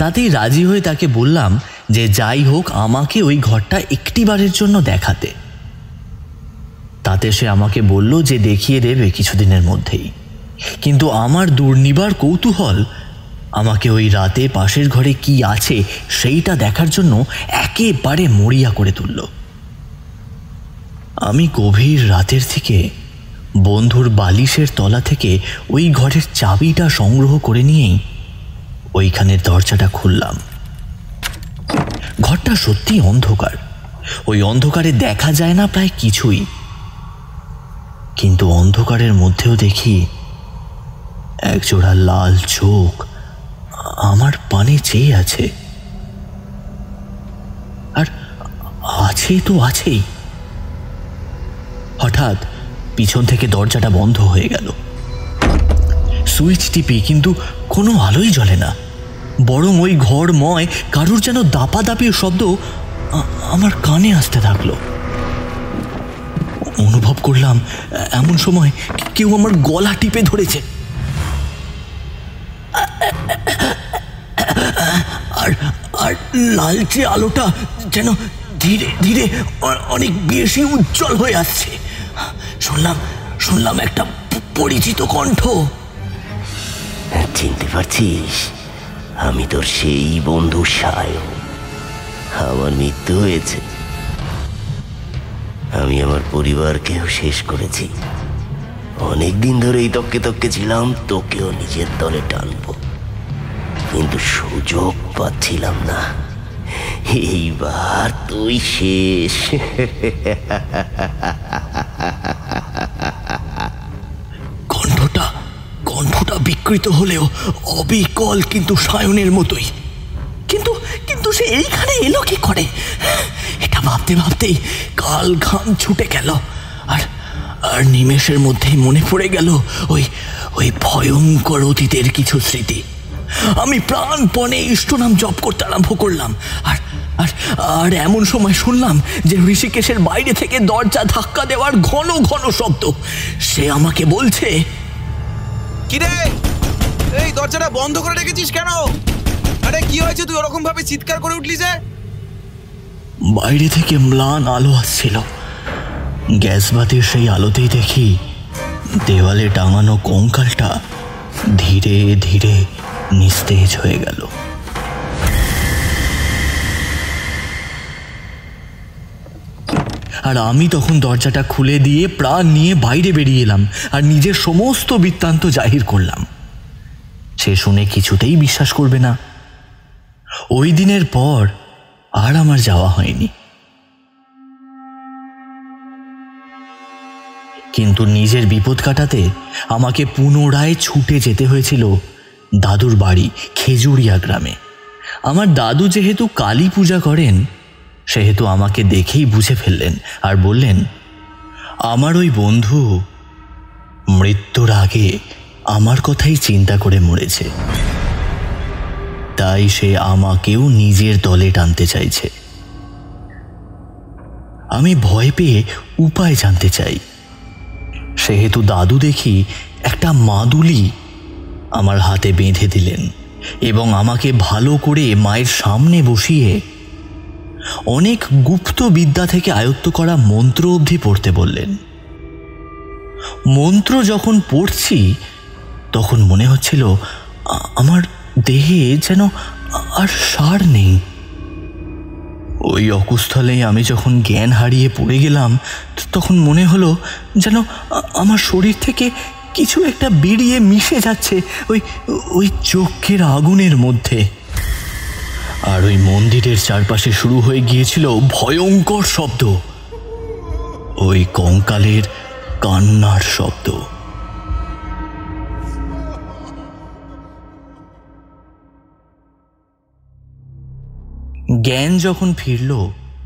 তাতেই রাজি হয়ে তাকে বললাম যে যাই হোক আমাকে ওই ঘরটা একটিবারের জন্য দেখাতে। তাতে সে আমাকে বলল যে দেখিয়ে দেবে কিছুদিনের মধ্যেই। কিন্তু আমার দুর্নিবার কৌতূহল আমাকে ওই রাতে পাশের ঘরে কি আছে সেইটা দেখার জন্য একেবারে মরিয়া করে তুলল। আমি গভীর রাতের থেকে বন্ধুর বালিশের তলা থেকে ওই ঘরের চাবিটা সংগ্রহ করে নিয়েই ওইখানের দরজাটা খুললাম। ঘরটা সত্যি অন্ধকার, ওই অন্ধকারে দেখা যায় না প্রায় কিছুই, কিন্তু অন্ধকারের মধ্যেও দেখি একজোড়া লাল চোখ আমার পানে চেয়ে আছে। আর আছে তো আছেই। হঠাৎ পিছন থেকে দরজাটা বন্ধ হয়ে গেল। সুইচ টিপি, কিন্তু কোনো আলোই জ্বলে না, বরং ওই ঘরময় কারুর যেন দাপাদাপির শব্দ আমার কানে আসতে থাকলো। অনুভব করলাম এমন সময় কেউ আমার গলা টিপে ধরেছে। আর লালচে আলোটা যেন ধীরে ধীরে অনেক বেশি উজ্জ্বল হয়ে আসছে। শুনলাম একটা পরিচিত কণ্ঠ। চিনতে পারছিস? আমি তোর সেই বন্ধু সায়ন। আমার মৃত্যু হয়েছে, আমি আমার পরিবারকেও শেষ করেছি। অনেকদিন ধরেই তককে ছিলাম তোকেও নিজের দলে টানবো, কিন্তু সুযোগ পাচ্ছিলাম না। এইবার তুই শেষ। কণ্ঠটা বিকৃত হলেও অবিকল, কিন্তু সায়নের মতোই। কিন্তু সে এইখানে এলো কি করে? এটা ভাবতে ভাবতেই কাল ঘাম ছুটে গেল। আর নিমেষের মধ্যেই মনে পড়ে গেল ওই ভয়ঙ্কর অতীতের কিছু স্মৃতি। আমি প্রাণপণে ইষ্টনাম জপ করতে আরম্ভ করলাম। আর এমন সময় শুনলাম যে ঋষিকেশের বাইরে থেকে দরজা ধাক্কা দেওয়ার ঘন ঘন শব্দ। সে আমাকে বলছে, কিরে, এই দরজাটা বন্ধ করে রেখেছিস কেন? আরে কি হয়েছে, তুই ওরকম ভাবে চিৎকার করে উঠলি যে? বাইরে থেকে ম্লান আলো আসছিল। গ্যাস বাতির সেই আলোতেই দেখি দেওয়ালে টাঙানো কঙ্কালটা ধীরে ধীরে নিস্তেজ হয়ে গেল। আর আমি তখন দরজাটা খুলে দিয়ে প্রাণ নিয়ে বাইরে বেরিয়ে এলাম আর নিজের সমস্ত বৃত্তান্ত জাহির করলাম। সে শুনে কিছুতেই বিশ্বাস করবে না। ওই দিনের পর আর আমার যাওয়া হয়নি। কিন্তু নিজের বিপদ কাটাতে আমাকে পুনরায় ছুটে যেতে হয়েছিল দাদুর বাড়ি খেজুরিয়া গ্রামে। আমার দাদু যেহেতু কালী পূজা করেন, সেহেতু আমাকে দেখেই বুঝে ফেললেন আর বললেন, আমার ওই বন্ধু মৃত্যুর আগে আমার কথাই চিন্তা করে মরেছে, তাই সে আমাকেও নিজের দলে টানতে চাইছে। আমি ভয় পেয়ে উপায় জানতে চাই। সেহেতু দাদু দেখি একটা মাদুলি আমার হাতে বেঁধে দিলেন এবং আমাকে ভালো করে মায়ের সামনে বসিয়ে অনেক গুপ্ত বিদ্যা থেকে আয়ত্ত করা মন্ত্র অবধি পড়তে বললেন। মন্ত্র যখন পড়ছি তখন মনে হচ্ছিল আমার দেহে যেন আর সার নেই। ওই অকুস্থলে আমি যখন জ্ঞান হারিয়ে পড়ে গেলাম, তখন মনে হলো যেন আমার শরীর থেকে কিছু একটা বেরিয়ে মিশে যাচ্ছে ওই চোখের আগুনের মধ্যে। আর ওই মন্দিরের চারপাশে শুরু হয়ে গিয়েছিল ভয়ঙ্কর শব্দ, ওই কঙ্কালের কান্নার শব্দ। জ্ঞান যখন ফিরল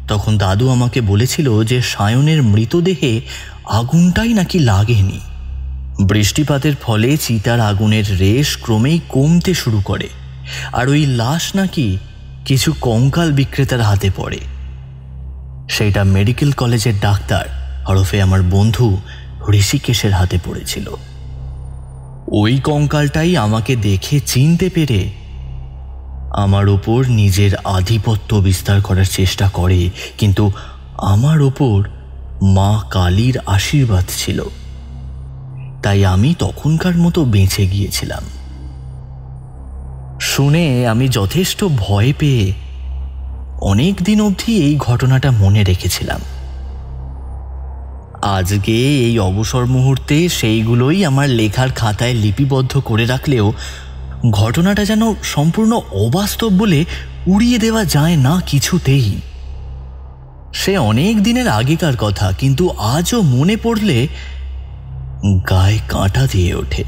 তখন দাদু আমাকে বলেছিল যে সায়নের মৃতদেহে আগুনটাই নাকি লাগেনি। বৃষ্টিপাতের ফলে চিতার আগুনের রেশ ক্রমেই কমতে শুরু করে, আর ওই লাশ নাকি কিছু কঙ্কাল বিক্রেতার হাতে পড়ে। সেটা মেডিকেল কলেজের ডাক্তার হরফে আমার বন্ধু ঋষিকেশের হাতে পড়েছিল। ওই কঙ্কালটাই আমাকে দেখে চিনতে পেরে আমার ওপর নিজের আধিপত্য বিস্তার করার চেষ্টা করে, কিন্তু আমার ওপর মা কালীর আশীর্বাদ ছিল, তাই আমি তখনকার মতো বেঁচে গিয়েছিলাম। শুনে আমি যথেষ্ট ভয় পেয়ে অনেক দিন অবধি এই ঘটনাটা মনে রেখেছিলাম। আজকে এই অবসর মুহূর্তে সেইগুলোই আমার লেখার খাতায় লিপিবদ্ধ করে রাখলেও ঘটনাটা যেন সম্পূর্ণ অবাস্তব বলে উড়িয়ে দেওয়া যায় না কিছুতেই। সে অনেক দিনের আগেকার কথা, কিন্তু আজও মনে পড়লে গায়ে কাঁটা দিয়ে ওঠে।